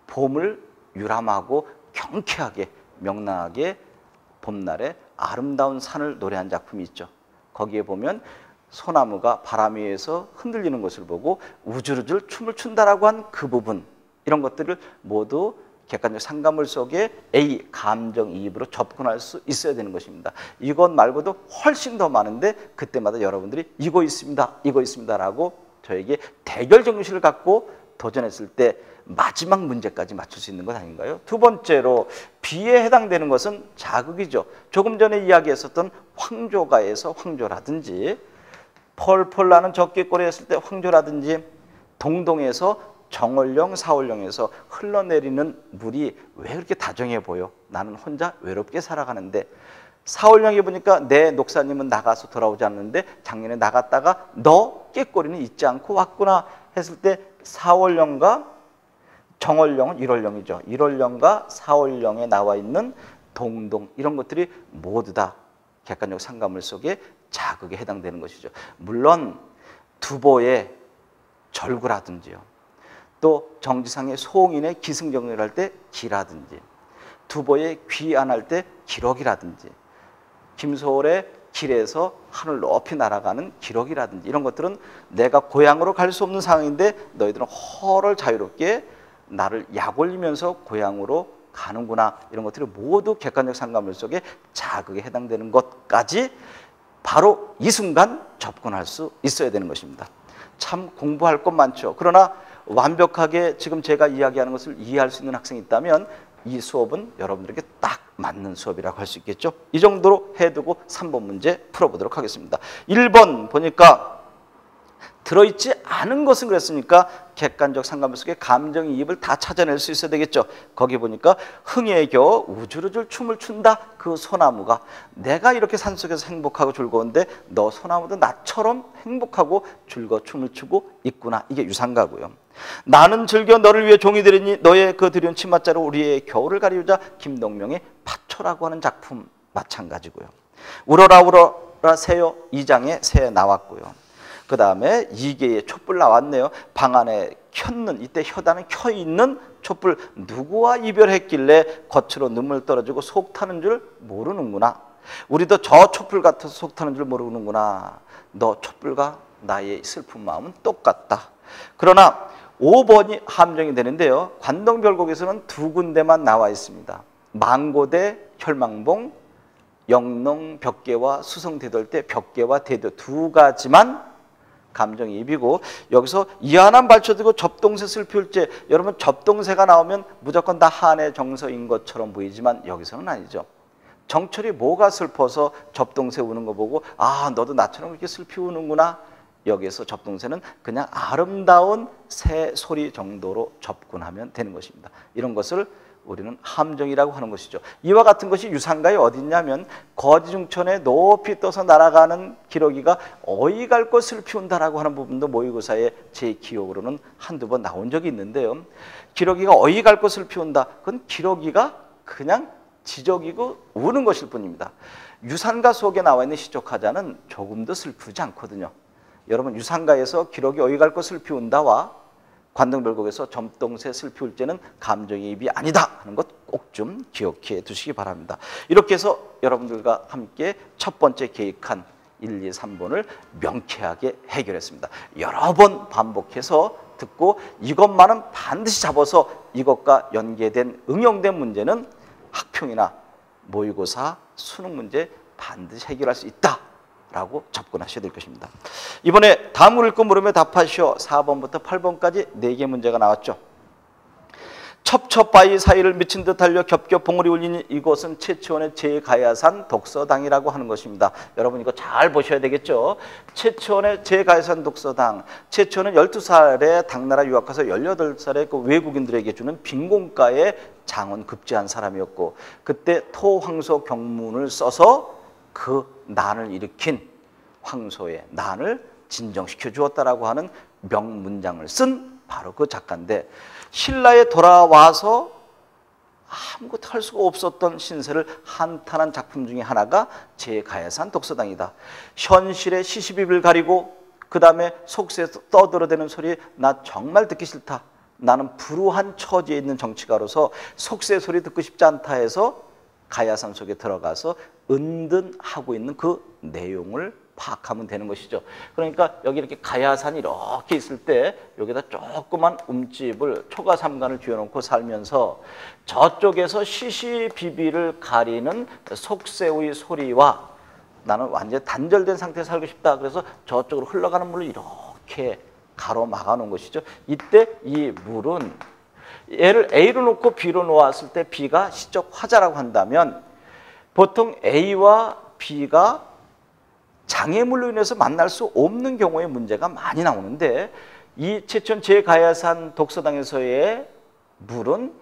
봄을 유람하고 경쾌하게 명랑하게 봄날에 아름다운 산을 노래한 작품이 있죠. 거기에 보면 소나무가 바람 위에서 흔들리는 것을 보고 우주르줄 춤을 춘다라고 한 그 부분, 이런 것들을 모두 객관적 상감을 속에 A, 감정이입으로 접근할 수 있어야 되는 것입니다. 이것 말고도 훨씬 더 많은데 그때마다 여러분들이 이거 있습니다 라고 저에게 대결 정신을 갖고 도전했을 때 마지막 문제까지 맞출 수 있는 것 아닌가요? 두 번째로 비에 해당되는 것은 자극이죠. 조금 전에 이야기했었던 황조가에서 황조라든지 펄펄 나는 적개골에 했을 때 황조라든지 동동에서 정월령, 사월령에서 흘러내리는 물이 왜 그렇게 다정해 보여? 나는 혼자 외롭게 살아가는데 사월령에 보니까 내 녹사님은 나가서 돌아오지 않는데 작년에 나갔다가 너 깨꼬리는 잊지 않고 왔구나 했을 때 사월령과 정월령은 1월령이죠. 1월령과 사월령에 나와 있는 동동, 이런 것들이 모두 다 객관적 상감을 속에 자극에 해당되는 것이죠. 물론 두보의 절구라든지요, 또 정지상의 소홍인의 기승전결을 할 때 기라든지, 두보의 귀안할 때 기록이라든지, 김소월의 길에서 하늘 높이 날아가는 기록이라든지, 이런 것들은 내가 고향으로 갈 수 없는 상황인데 너희들은 허를 자유롭게 나를 약 올리면서 고향으로 가는구나, 이런 것들이 모두 객관적 상감을 속에 자극에 해당되는 것까지 바로 이 순간 접근할 수 있어야 되는 것입니다. 참 공부할 것 많죠. 그러나 완벽하게 지금 제가 이야기하는 것을 이해할 수 있는 학생이 있다면 이 수업은 여러분들에게 딱 맞는 수업이라고 할 수 있겠죠. 이 정도로 해두고 3번 문제 풀어보도록 하겠습니다. 1번 보니까 들어있지 않은 것은 그랬으니까 객관적 상감 속에 감정이입을 다 찾아낼 수 있어야 되겠죠. 거기 보니까 흥에 겨워 우주르줄 춤을 춘다 그 소나무가, 내가 이렇게 산속에서 행복하고 즐거운데 너 소나무도 나처럼 행복하고 즐거워 춤을 추고 있구나, 이게 유산가고요. 나는 즐겨 너를 위해 종이 되리니 너의 그 드리운 치맛자로 우리의 겨울을 가리우자, 김동명의 파초라고 하는 작품 마찬가지고요. 울어라 울어라 새요 2장에 새 나왔고요. 그 다음에 2개의 촛불 나왔네요. 방 안에 켰는, 이때 혀다는 켜있는 촛불, 누구와 이별했길래 겉으로 눈물 떨어지고 속 타는 줄 모르는구나. 우리도 저 촛불 같아서 속 타는 줄 모르는구나. 너 촛불과 나의 슬픈 마음은 똑같다. 그러나 5번이 함정이 되는데요. 관동별곡에서는 두 군데만 나와 있습니다. 망고대 혈망봉, 영농 벽계와 수성대돌 때 벽계와 대도 두 가지만 감정이입이고, 여기서 이한한 발쳐들고 접동새 슬플제, 여러분 접동새가 나오면 무조건 다 한의 정서인 것처럼 보이지만 여기서는 아니죠. 정철이 뭐가 슬퍼서 접동새 우는 거 보고 아 너도 나처럼 그렇게 슬피 우는구나, 여기에서 접동새는 그냥 아름다운 새 소리 정도로 접근하면 되는 것입니다. 이런 것을 우리는 함정이라고 하는 것이죠. 이와 같은 것이 유산가에 어디 있냐면 거지중천에 높이 떠서 날아가는 기러기가 어이갈 것을 피운다라고 하는 부분도 모의고사에 제 기억으로는 한두 번 나온 적이 있는데요. 기러기가 어이갈 것을 피운다, 그건 기러기가 그냥 지적이고 우는 것일 뿐입니다. 유산가 속에 나와 있는 시족하자는 조금도 슬프지 않거든요. 여러분 유산가에서 기러기 어이갈 것을 피운다와 관동별곡에서 점동새 슬피울제는 감정이입이 아니다 하는 것 꼭 좀 기억해 두시기 바랍니다. 이렇게 해서 여러분들과 함께 첫 번째 계획한 1, 2, 3번을 명쾌하게 해결했습니다. 여러 번 반복해서 듣고 이것만은 반드시 잡아서 이것과 연계된 응용된 문제는 학평이나 모의고사 수능 문제 반드시 해결할 수 있다 라고 접근하셔야 될 것입니다. 이번에 다음을 읽고 물으며 답하시오. 4번부터 8번까지 4개 문제가 나왔죠. 첩첩바위 사이를 미친 듯 달려 겹겹 봉우리 울리니 이곳은 최치원의 제가야산 독서당이라고 하는 것입니다. 여러분 이거 잘 보셔야 되겠죠. 최치원의 제가야산 독서당. 최치원은 12살에 당나라 유학 가서 18살에 그 외국인들에게 주는 빈공가에 장원 급제한 사람이었고, 그때 토황소 경문을 써서 그 난을 일으킨 황소의 난을 진정시켜 주었다라고 하는 명문장을 쓴 바로 그 작가인데, 신라에 돌아와서 상고할 수가 없었던 신세를 한탄한 작품 중에 하나가 제가야산 독서당이다. 현실의 시시비비를 가리고 그 다음에 속세에서 떠들어대는 소리 나 정말 듣기 싫다. 나는 불우한 처지에 있는 정치가로서 속세 소리 듣고 싶지 않다 해서 가야산 속에 들어가서 은둔하고 있는 그 내용을 파악하면 되는 것이죠. 그러니까 여기 이렇게 가야산이 이렇게 있을 때 여기다 조그만 움집을 초가삼간을 쥐어놓고 살면서 저쪽에서 시시비비를 가리는 속세의 소리와 나는 완전히 단절된 상태에 살고 싶다. 그래서 저쪽으로 흘러가는 물을 이렇게 가로막아 놓은 것이죠. 이때 이 물은 얘를 A로 놓고 B로 놓았을 때 B가 시적 화자라고 한다면 보통 A와 B가 장애물로 인해서 만날 수 없는 경우에 문제가 많이 나오는데 이 최천 제가야산 독서당에서의 물은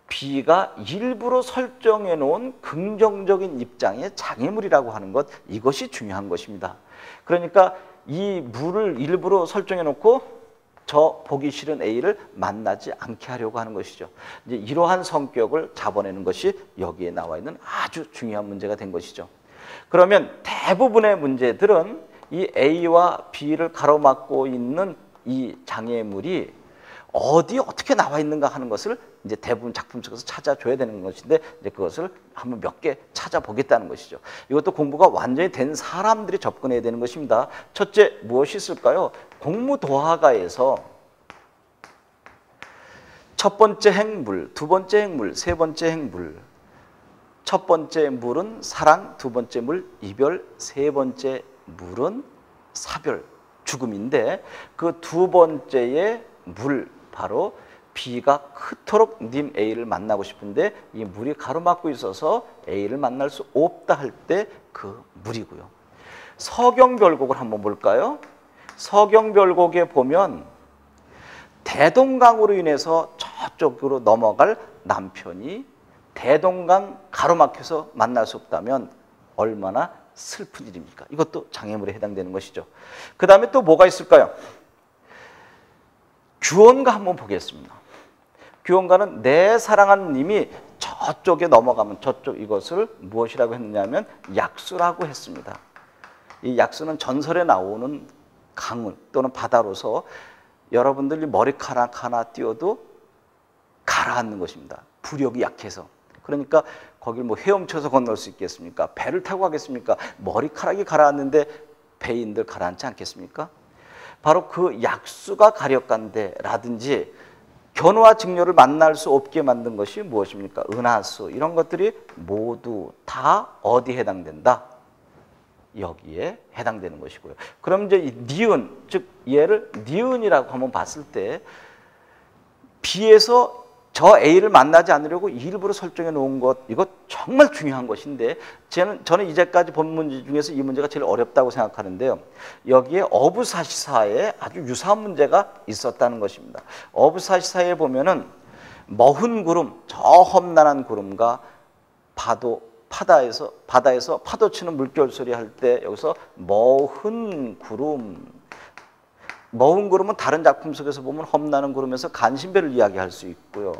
B가 일부러 설정해 놓은 긍정적인 입장의 장애물이라고 하는 것, 이것이 중요한 것입니다. 그러니까 이 물을 일부러 설정해 놓고 저 보기 싫은 A를 만나지 않게 하려고 하는 것이죠. 이제 이러한 성격을 잡아내는 것이 여기에 나와 있는 아주 중요한 문제가 된 것이죠. 그러면 대부분의 문제들은 이 A와 B를 가로막고 있는 이 장애물이 어디 어떻게 나와 있는가 하는 것을 이제 대부분 작품 속에서 찾아줘야 되는 것인데 이제 그것을 한번 몇 개 찾아보겠다는 것이죠. 이것도 공부가 완전히 된 사람들이 접근해야 되는 것입니다. 첫째, 무엇이 있을까요? 공무도화가에서 첫 번째 행물, 두 번째 행물, 세 번째 행물. 첫 번째 물은 사랑, 두 번째 물 이별, 세 번째 물은 사별, 죽음인데 그 두 번째의 물 바로 B가 그토록 님 A를 만나고 싶은데 이 물이 가로막고 있어서 A를 만날 수 없다 할 때 그 물이고요. 서경별곡을 한번 볼까요? 서경별곡에 보면 대동강으로 인해서 저쪽으로 넘어갈 남편이 대동강 가로막혀서 만날 수 없다면 얼마나 슬픈 일입니까? 이것도 장애물에 해당되는 것이죠. 그 다음에 또 뭐가 있을까요? 규언가 한번 보겠습니다. 규언가는 내 사랑하는 님이 저쪽에 넘어가면 저쪽 이것을 무엇이라고 했느냐면 약수라고 했습니다. 이 약수는 전설에 나오는 강물 또는 바다로서 여러분들이 머리카락 하나 띄워도 가라앉는 것입니다. 부력이 약해서. 그러니까 거길 뭐 헤엄쳐서 건널 수 있겠습니까? 배를 타고 가겠습니까? 머리카락이 가라앉는데 배인들 가라앉지 않겠습니까? 바로 그 약수가 가렵간데라든지 견우와 직녀를 만날 수 없게 만든 것이 무엇입니까? 은하수 이런 것들이 모두 다 어디에 해당된다? 여기에 해당되는 것이고요. 그럼 이제 이 니은, 즉 얘를 니은이라고 한번 봤을 때 B에서 저 A를 만나지 않으려고 일부러 설정해 놓은 것, 이것 정말 중요한 것인데 저는 이제까지 본 문제 중에서 이 문제가 제일 어렵다고 생각하는데요. 여기에 어부사시사에 아주 유사한 문제가 있었다는 것입니다. 어부사시사에 보면은 머흔 구름, 저 험난한 구름과 바다에서 파도 치는 물결 소리 할 때 여기서 머흔 구름, 머흔 구름은 다른 작품 속에서 보면 험난한 구름에서 간신배를 이야기할 수 있고요.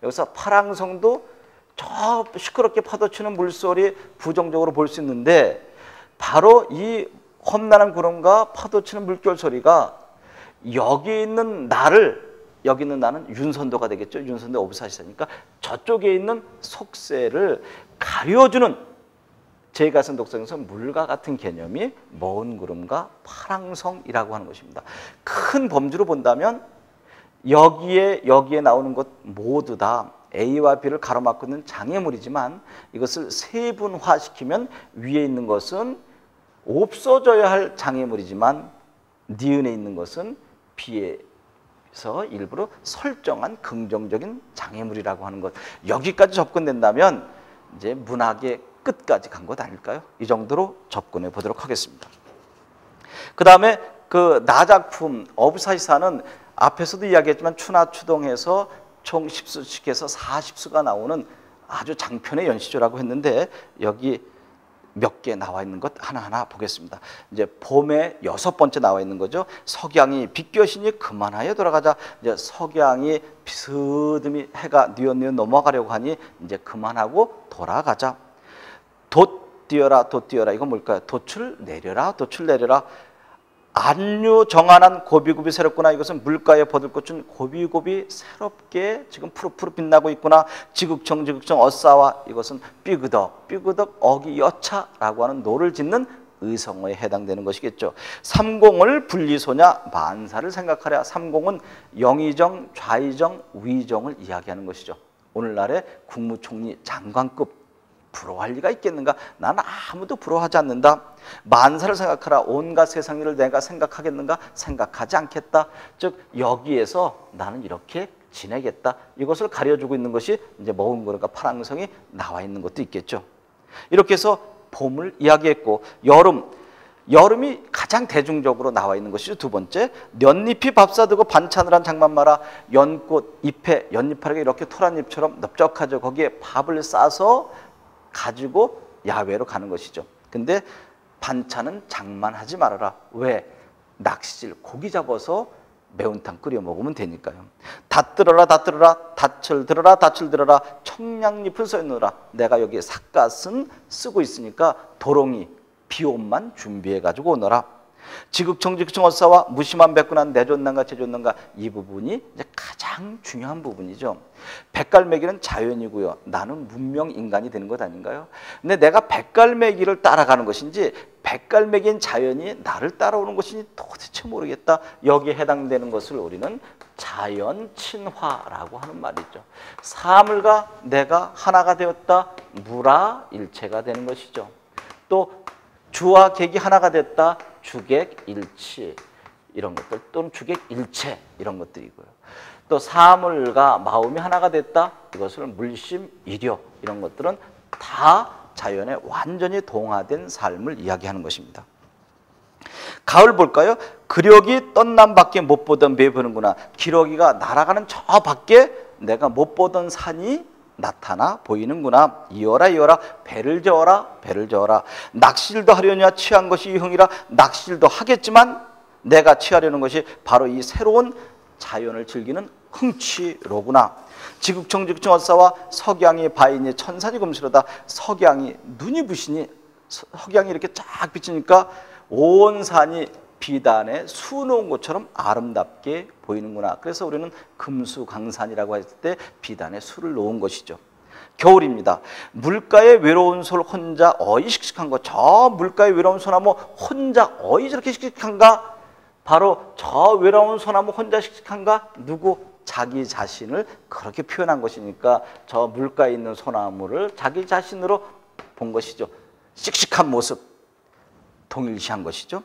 여기서 파랑성도 저 시끄럽게 파도치는 물소리 부정적으로 볼 수 있는데 바로 이 험난한 구름과 파도치는 물결 소리가 여기 있는 나를, 여기 있는 나는 윤선도가 되겠죠. 윤선도 어부사시사니까 저쪽에 있는 속세를 가려주는 제가야산 독서에서 물과 같은 개념이 먼 구름과 파랑성이라고 하는 것입니다. 큰 범주로 본다면 여기에 나오는 것 모두 다 A와 B를 가로막고 있는 장애물이지만 이것을 세분화시키면 위에 있는 것은 없어져야 할 장애물이지만 니은에 있는 것은 B에서 일부러 설정한 긍정적인 장애물이라고 하는 것. 여기까지 접근된다면 이제 문학의 끝까지 간 것 아닐까요? 이 정도로 접근해 보도록 하겠습니다. 그 다음에 그 나작품 어부사시사는 앞에서도 이야기했지만 추나추동해서 총 10수씩해서 40수가 나오는 아주 장편의 연시조라고 했는데 여기 몇 개 나와 있는 것 하나하나 보겠습니다. 이제 봄에 6번째 나와 있는 거죠. 석양이 빛겨시니 그만하여 돌아가자. 이제 석양이 비스듬히 해가 뉘엿뉘엿 넘어가려고 하니 이제 그만하고 돌아가자. 돛 뛰어라 돛 뛰어라. 이건 뭘까요? 돛을 내려라 돛을 내려라. 안류 정한한 고비고비 새롭구나. 이것은 물가에 버들꽃은 고비고비 새롭게 지금 푸르푸르 빛나고 있구나. 지극청 지극청 어싸와. 이것은 삐그덕 삐그덕 어기 여차라고 하는 노를 짓는 의성어에 해당되는 것이겠죠. 삼공을 분리소냐 만사를 생각하랴. 삼공은 영의정, 좌의정, 위정을 이야기하는 것이죠. 오늘날의 국무총리 장관급 부러워할 리가 있겠는가? 나는 아무도 부러워하지 않는다. 만사를 생각하라. 온갖 세상 일을 내가 생각하겠는가? 생각하지 않겠다. 즉 여기에서 나는 이렇게 지내겠다. 이것을 가려주고 있는 것이 이제 먹은 거니까 파랑성이 나와 있는 것도 있겠죠. 이렇게 해서 봄을 이야기했고, 여름이 가장 대중적으로 나와 있는 것이죠. 두 번째, 연잎이 밥 싸들고 반찬을 한 장만 마라. 연꽃 잎에 연잎하게 이렇게 토란잎처럼 넓적하죠. 거기에 밥을 싸서 가지고 야외로 가는 것이죠. 근데 반찬은 장만하지 말아라. 왜? 낚시질 고기 잡아서 매운탕 끓여 먹으면 되니까요. 닷 들어라 닷 들어라 닷을 들어라 닷을 들어라 청량잎을 써놓으라. 내가 여기에 삿갓은 쓰고 있으니까 도롱이 비옷만 준비해 가지고 오너라. 지극청 지극청 어싸와 무심한 백군한 내줬는가 제줬는가. 이 부분이 이제 가장 중요한 부분이죠. 백갈매기는 자연이고요. 나는 문명 인간이 되는 것 아닌가요? 근데 내가 백갈매기를 따라가는 것인지 백갈매기인 자연이 나를 따라오는 것인지 도대체 모르겠다. 여기에 해당되는 것을 우리는 자연 친화라고 하는 말이죠. 사물과 내가 하나가 되었다. 무라 일체가 되는 것이죠. 또 주와 객이 하나가 됐다. 주객일치 이런 것들, 또는 주객일체 이런 것들이고요. 또 사물과 마음이 하나가 됐다. 이것을 물심일여 이런 것들은 다 자연에 완전히 동화된 삶을 이야기하는 것입니다. 가을 볼까요? 기러기 떴남 밖에 못 보던 매 보는구나. 기러기가 날아가는 저 밖에 내가 못 보던 산이 나타나 보이는구나. 이어라 이어라 배를 저어라 배를 저어라. 낚시일도 하려냐 취한 것이 이흥이라. 낚시일도 하겠지만 내가 취하려는 것이 바로 이 새로운 자연을 즐기는 흥취로구나. 지극청 지극청 어싸와 석양이 바이니 천산이 금시로다. 석양이 눈이 부시니 석양이 이렇게 쫙 비치니까 온 산이 비단에 수 놓은 것처럼 아름답게 보이는구나. 그래서 우리는 금수강산이라고 했을 때 비단에 수를 놓은 것이죠. 겨울입니다. 물가에 외로운 솔 혼자 어이 씩씩한 것. 저 물가에 외로운 소나무 혼자 어이 저렇게 씩씩한가? 바로 저 외로운 소나무 혼자 씩씩한가? 누구? 자기 자신을 그렇게 표현한 것이니까 저 물가에 있는 소나무를 자기 자신으로 본 것이죠. 씩씩한 모습 동일시한 것이죠.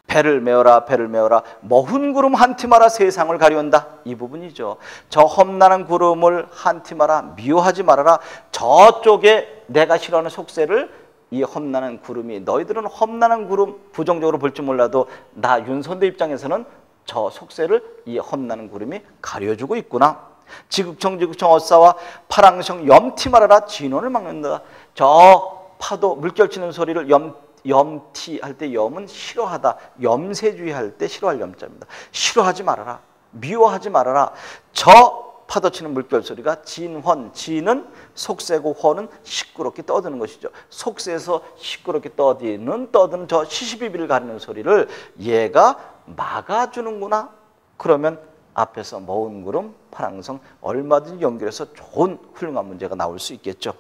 배를 메어라 배를 메어라 머훈 구름 한 팀하라 세상을 가려온다. 이 부분이죠. 저 험난한 구름을 한 팀하라 미워하지 말아라. 저쪽에 내가 싫어하는 속세를 이 험난한 구름이, 너희들은 험난한 구름 부정적으로 볼 줄 몰라도 나 윤선대 입장에서는 저 속세를 이 험난한 구름이 가려주고 있구나. 지극청 지극청 어싸와 파랑성 염티 말아라. 진원을 막는다. 저 파도 물결 치는 소리를 염티 할 때 염은 싫어하다. 염세주의 할 때 싫어할 염자입니다. 싫어하지 말아라. 미워하지 말아라. 저 파도치는 물결 소리가 진헌, 진은 속세고 헌은 시끄럽게 떠드는 것이죠. 속세에서 시끄럽게 떠드는 저 시시비비를 가리는 소리를 얘가 막아주는구나. 그러면 앞에서 머운 구름, 파랑성 얼마든지 연결해서 좋은 훌륭한 문제가 나올 수 있겠죠.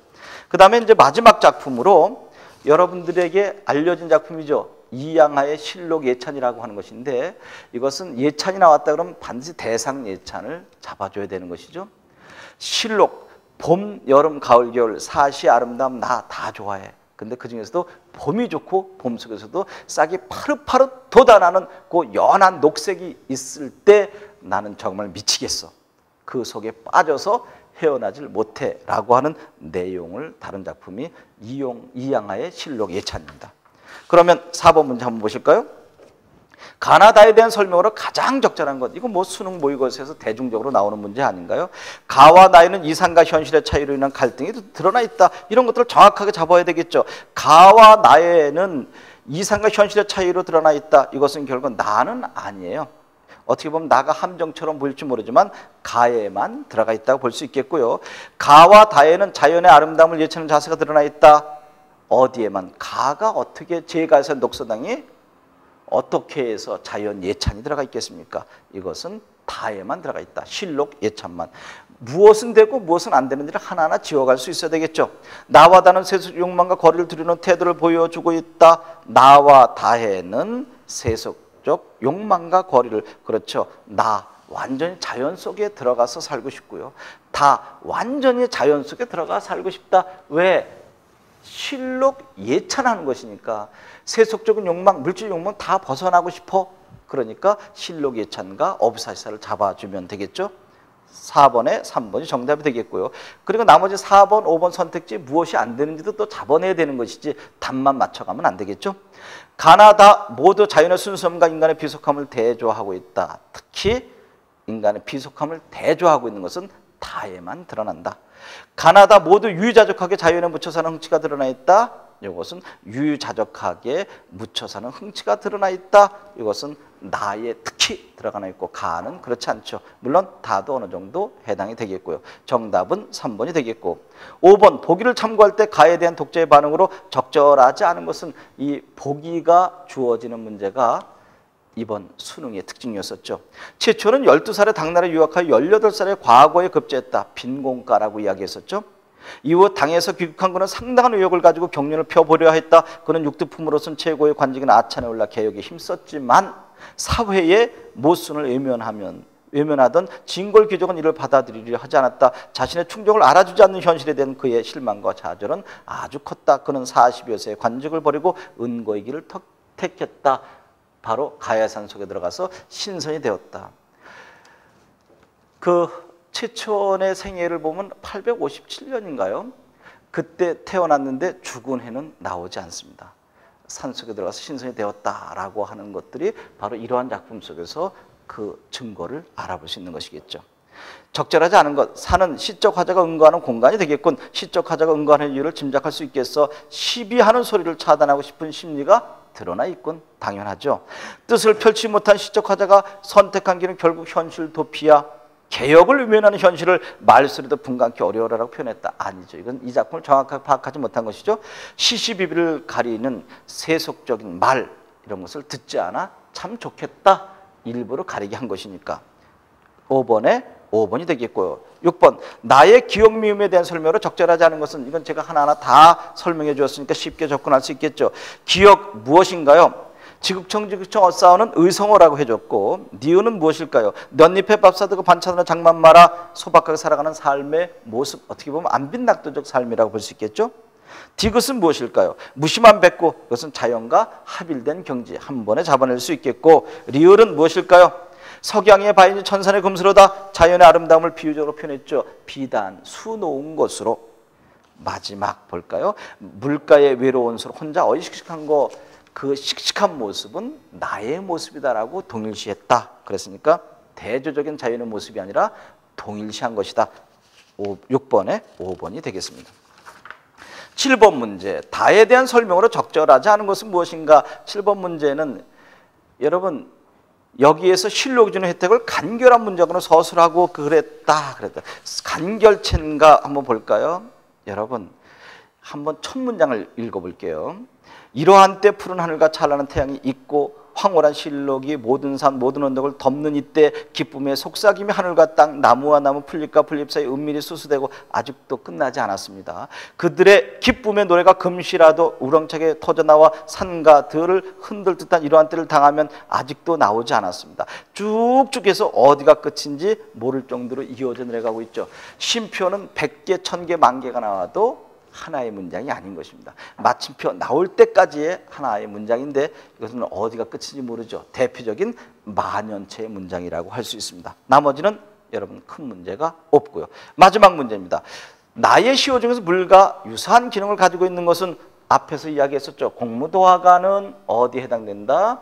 그 다음에 이제 마지막 작품으로 여러분들에게 알려진 작품이죠. 이양하의 실록 예찬이라고 하는 것인데, 이것은 예찬이 나왔다 그러면 반드시 대상 예찬을 잡아줘야 되는 것이죠. 실록, 봄, 여름, 가을, 겨울, 사시, 아름다움 나 다 좋아해. 근데 그 중에서도 봄이 좋고 봄 속에서도 싹이 파릇파릇 돋아나는 그 연한 녹색이 있을 때 나는 정말 미치겠어. 그 속에 빠져서 헤어나질 못해 라고 하는 내용을 다룬 작품이 이양하의 실록 예찬입니다. 그러면 4번 문제 한번 보실까요? 가나다에 대한 설명으로 가장 적절한 것, 이거 뭐 수능 모의고사에서 대중적으로 나오는 문제 아닌가요? 가와 나에는 이상과 현실의 차이로 인한 갈등이 드러나 있다. 이런 것들을 정확하게 잡아야 되겠죠. 가와 나에는 이상과 현실의 차이로 드러나 있다. 이것은 결국 나는 아니에요. 어떻게 보면 나가 함정처럼 보일지 모르지만 가에만 들어가 있다고 볼 수 있겠고요. 가와 다에는 자연의 아름다움을 예찬하는 자세가 드러나 있다. 어디에만? 가가 어떻게 제가에서 녹서당이 어떻게 해서 자연 예찬이 들어가 있겠습니까? 이것은 다에만 들어가 있다. 실록 예찬만. 무엇은 되고 무엇은 안 되는지를 하나하나 지워갈 수 있어야 되겠죠. 나와 다는 세속 욕망과 거리를 두려는 태도를 보여주고 있다. 나와 다에는 세속적 욕망과 거리를, 그렇죠. 나 완전히 자연 속에 들어가서 살고 싶고요. 다 완전히 자연 속에 들어가 살고 싶다. 왜? 실록 예찬하는 것이니까. 세속적인 욕망, 물질 욕망 다 벗어나고 싶어. 그러니까 실록 예찬과 어부사시사를 잡아주면 되겠죠. 4번에 3번이 정답이 되겠고요. 그리고 나머지 4번, 5번 선택지 무엇이 안 되는지도 또 잡아내야 되는 것이지 답만 맞춰가면 안 되겠죠. 가나다 모두 자연의 순수함과 인간의 비속함을 대조하고 있다. 특히 인간의 비속함을 대조하고 있는 것은 다에만 드러난다. 가나다 모두 유유자적하게 자연에 묻혀 사는 흥취가 드러나 있다. 이것은 유유자적하게 묻혀 사는 흥취가 드러나 있다. 이것은 나에 특히 들어가나 있고 가는 그렇지 않죠. 물론 다도 어느 정도 해당이 되겠고요. 정답은 3번이 되겠고, 5번 보기를 참고할 때 가에 대한 독자의 반응으로 적절하지 않은 것은, 이 보기가 주어지는 문제가 이번 수능의 특징이었었죠. 최초는 12살에 당나라에 유학하여 18살에 과거에 급제했다. 빈공가라고 이야기했었죠. 이후 당에서 귀국한 그는 상당한 의욕을 가지고 경륜을 펴보려 했다. 그는 육두품으로서는 최고의 관직인 아찬에 올라 개혁에 힘썼지만 사회의 모순을 외면하던 진골 귀족은 이를 받아들이려 하지 않았다. 자신의 충족을 알아주지 않는 현실에 대한 그의 실망과 좌절은 아주 컸다. 그는 40여 세의 관직을 버리고 은고의 길을 택했다. 바로 가야산 속에 들어가서 신선이 되었다. 그 최초의 생애를 보면 857년인가요? 그때 태어났는데 죽은 해는 나오지 않습니다. 산속에 들어가서 신선이 되었다라고 하는 것들이 바로 이러한 작품 속에서 그 증거를 알아볼 수 있는 것이겠죠. 적절하지 않은 것, 산은 시적 화자가 응거하는 공간이 되겠군. 시적 화자가 응거하는 이유를 짐작할 수 있겠어. 시비하는 소리를 차단하고 싶은 심리가 드러나 있군. 당연하죠. 뜻을 펼치지 못한 시적 화자가 선택한 길은 결국 현실 도피야. 개혁을 외면하는 현실을 말소리도 분간케 어려워라고 표현했다. 아니죠. 이건 이 작품을 정확하게 파악하지 못한 것이죠. 시시비비를 가리는 세속적인 말, 이런 것을 듣지 않아 참 좋겠다. 일부러 가리게 한 것이니까. 5번이 되겠고요. 6번, 나의 기억 미움에 대한 설명으로 적절하지 않은 것은, 이건 제가 하나하나 다 설명해 주었으니까 쉽게 접근할 수 있겠죠. 기억 무엇인가요? 지극청 어싸우는 의성어라고 해줬고, 니은은 무엇일까요? 넌잎에 밥 사두고 반찬으로 장만 말아 소박하게 살아가는 삶의 모습, 어떻게 보면 안빈낙도적 삶이라고 볼 수 있겠죠. 디귿은 무엇일까요? 무심한 백구, 이것은 자연과 합일된 경지, 한 번에 잡아낼 수 있겠고, 리을은 무엇일까요? 석양의 바인이 천산의 금수로다. 자연의 아름다움을 비유적으로 표현했죠. 비단, 수놓은 것으로. 마지막 볼까요? 물가의 외로운 소로 혼자 어이식식한 거, 그 씩씩한 모습은 나의 모습이다라고 동일시했다. 그랬으니까 대조적인 자연의 모습이 아니라 동일시한 것이다. 6번에 5번이 되겠습니다. 7번 문제, 다에 대한 설명으로 적절하지 않은 것은 무엇인가? 7번 문제는 여러분 여기에서 실록이 주는 혜택을 간결한 문장으로 서술하고 그랬다. 간결체인가 한번 볼까요? 여러분 한번 첫 문장을 읽어볼게요. 이러한 때 푸른 하늘과 찬란한 태양이 있고 황홀한 실록이 모든 산 모든 언덕을 덮는 이때 기쁨의 속삭임이 하늘과 땅 나무와 나무 풀잎과 풀잎 사이 은밀히 수수되고 아직도 끝나지 않았습니다. 그들의 기쁨의 노래가 금시라도 우렁차게 터져나와 산과 들을 흔들 듯한 이러한 때를 당하면 아직도 나오지 않았습니다. 쭉쭉 해서 어디가 끝인지 모를 정도로 이어져 내려가고 있죠. 쉼표는 100개, 1000개, 10,000개가 나와도 하나의 문장이 아닌 것입니다. 마침표 나올 때까지의 하나의 문장인데 이것은 어디가 끝인지 모르죠. 대표적인 만연체의 문장이라고 할 수 있습니다. 나머지는 여러분 큰 문제가 없고요. 마지막 문제입니다. 나의 시호 중에서 물과 유사한 기능을 가지고 있는 것은 앞에서 이야기했었죠. 공무도화가는 어디에 해당된다?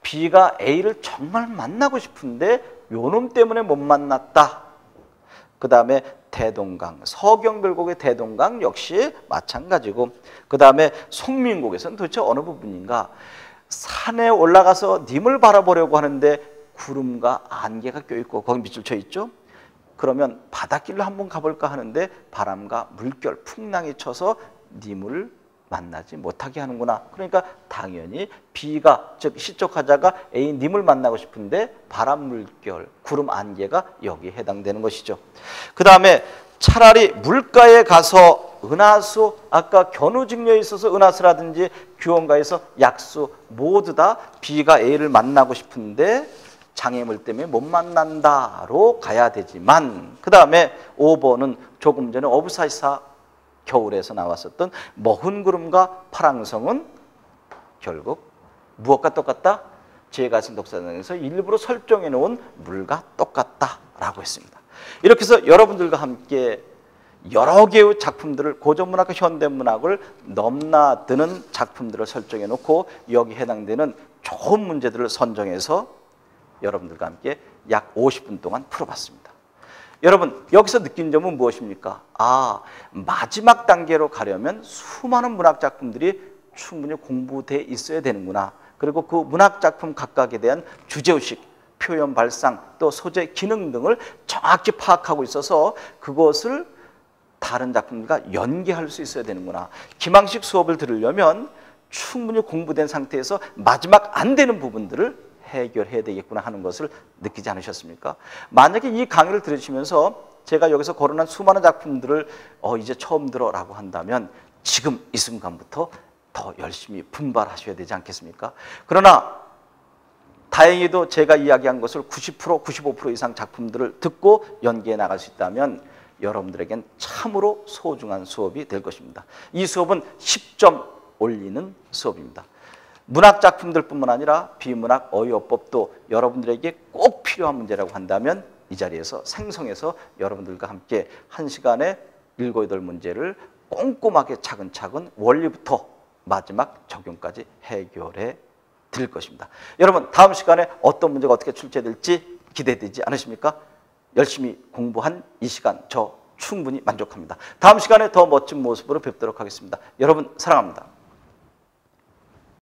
B가 A를 정말 만나고 싶은데 요놈 때문에 못 만났다. 그 다음에 대동강, 서경별곡의 대동강 역시 마찬가지고, 그 다음에 송민곡에서는 도대체 어느 부분인가? 산에 올라가서 님을 바라보려고 하는데 구름과 안개가 껴있고 거기 밑줄 쳐 있죠? 그러면 바닷길로 한번 가볼까 하는데 바람과 물결, 풍랑이 쳐서 님을 만나지 못하게 하는구나. 그러니까 당연히 B가, 즉 시적하자가 A 님을 만나고 싶은데 바람, 물결, 구름, 안개가 여기에 해당되는 것이죠. 그 다음에 차라리 물가에 가서 은하수, 아까 견우직녀에 있어서 은하수라든지 규원가에서 약수 모두 다 B가 A를 만나고 싶은데 장애물 때문에 못 만난다로 가야 되지만, 그 다음에 5번은 조금 전에 어부사시사 겨울에서 나왔었던 먹은 구름과 파랑성은 결국 무엇과 똑같다? 제가 쓴 독서장에서 일부러 설정해 놓은 물과 똑같다라고 했습니다. 이렇게 해서 여러분들과 함께 여러 개의 작품들을, 고전문학과 현대문학을 넘나드는 작품들을 설정해 놓고 여기 해당되는 좋은 문제들을 선정해서 여러분들과 함께 약 50분 동안 풀어봤습니다. 여러분, 여기서 느낀 점은 무엇입니까? 마지막 단계로 가려면 수많은 문학 작품들이 충분히 공부되어 있어야 되는구나. 그리고 그 문학 작품 각각에 대한 주제의식, 표현 발상, 또 소재 기능 등을 정확히 파악하고 있어서 그것을 다른 작품들과 연계할 수 있어야 되는구나. 기망식 수업을 들으려면 충분히 공부된 상태에서 마지막 안 되는 부분들을 해결해야 되겠구나 하는 것을 느끼지 않으셨습니까? 만약에 이 강의를 들으시면서 제가 여기서 거론한 수많은 작품들을 이제 처음 들어라고 한다면 지금 이 순간부터 더 열심히 분발하셔야 되지 않겠습니까? 그러나 다행히도 제가 이야기한 것을 90%, 95% 이상 작품들을 듣고 연계해 나갈 수 있다면 여러분들에겐 참으로 소중한 수업이 될 것입니다. 이 수업은 10점 올리는 수업입니다. 문학 작품들뿐만 아니라 비문학, 어휘어법도 여러분들에게 꼭 필요한 문제라고 한다면 이 자리에서 생성해서 여러분들과 함께 1시간에 7, 8문제를 꼼꼼하게 차근차근 원리부터 마지막 적용까지 해결해 드릴 것입니다. 여러분, 다음 시간에 어떤 문제가 어떻게 출제될지 기대되지 않으십니까? 열심히 공부한 이 시간 저 충분히 만족합니다. 다음 시간에 더 멋진 모습으로 뵙도록 하겠습니다. 여러분 사랑합니다.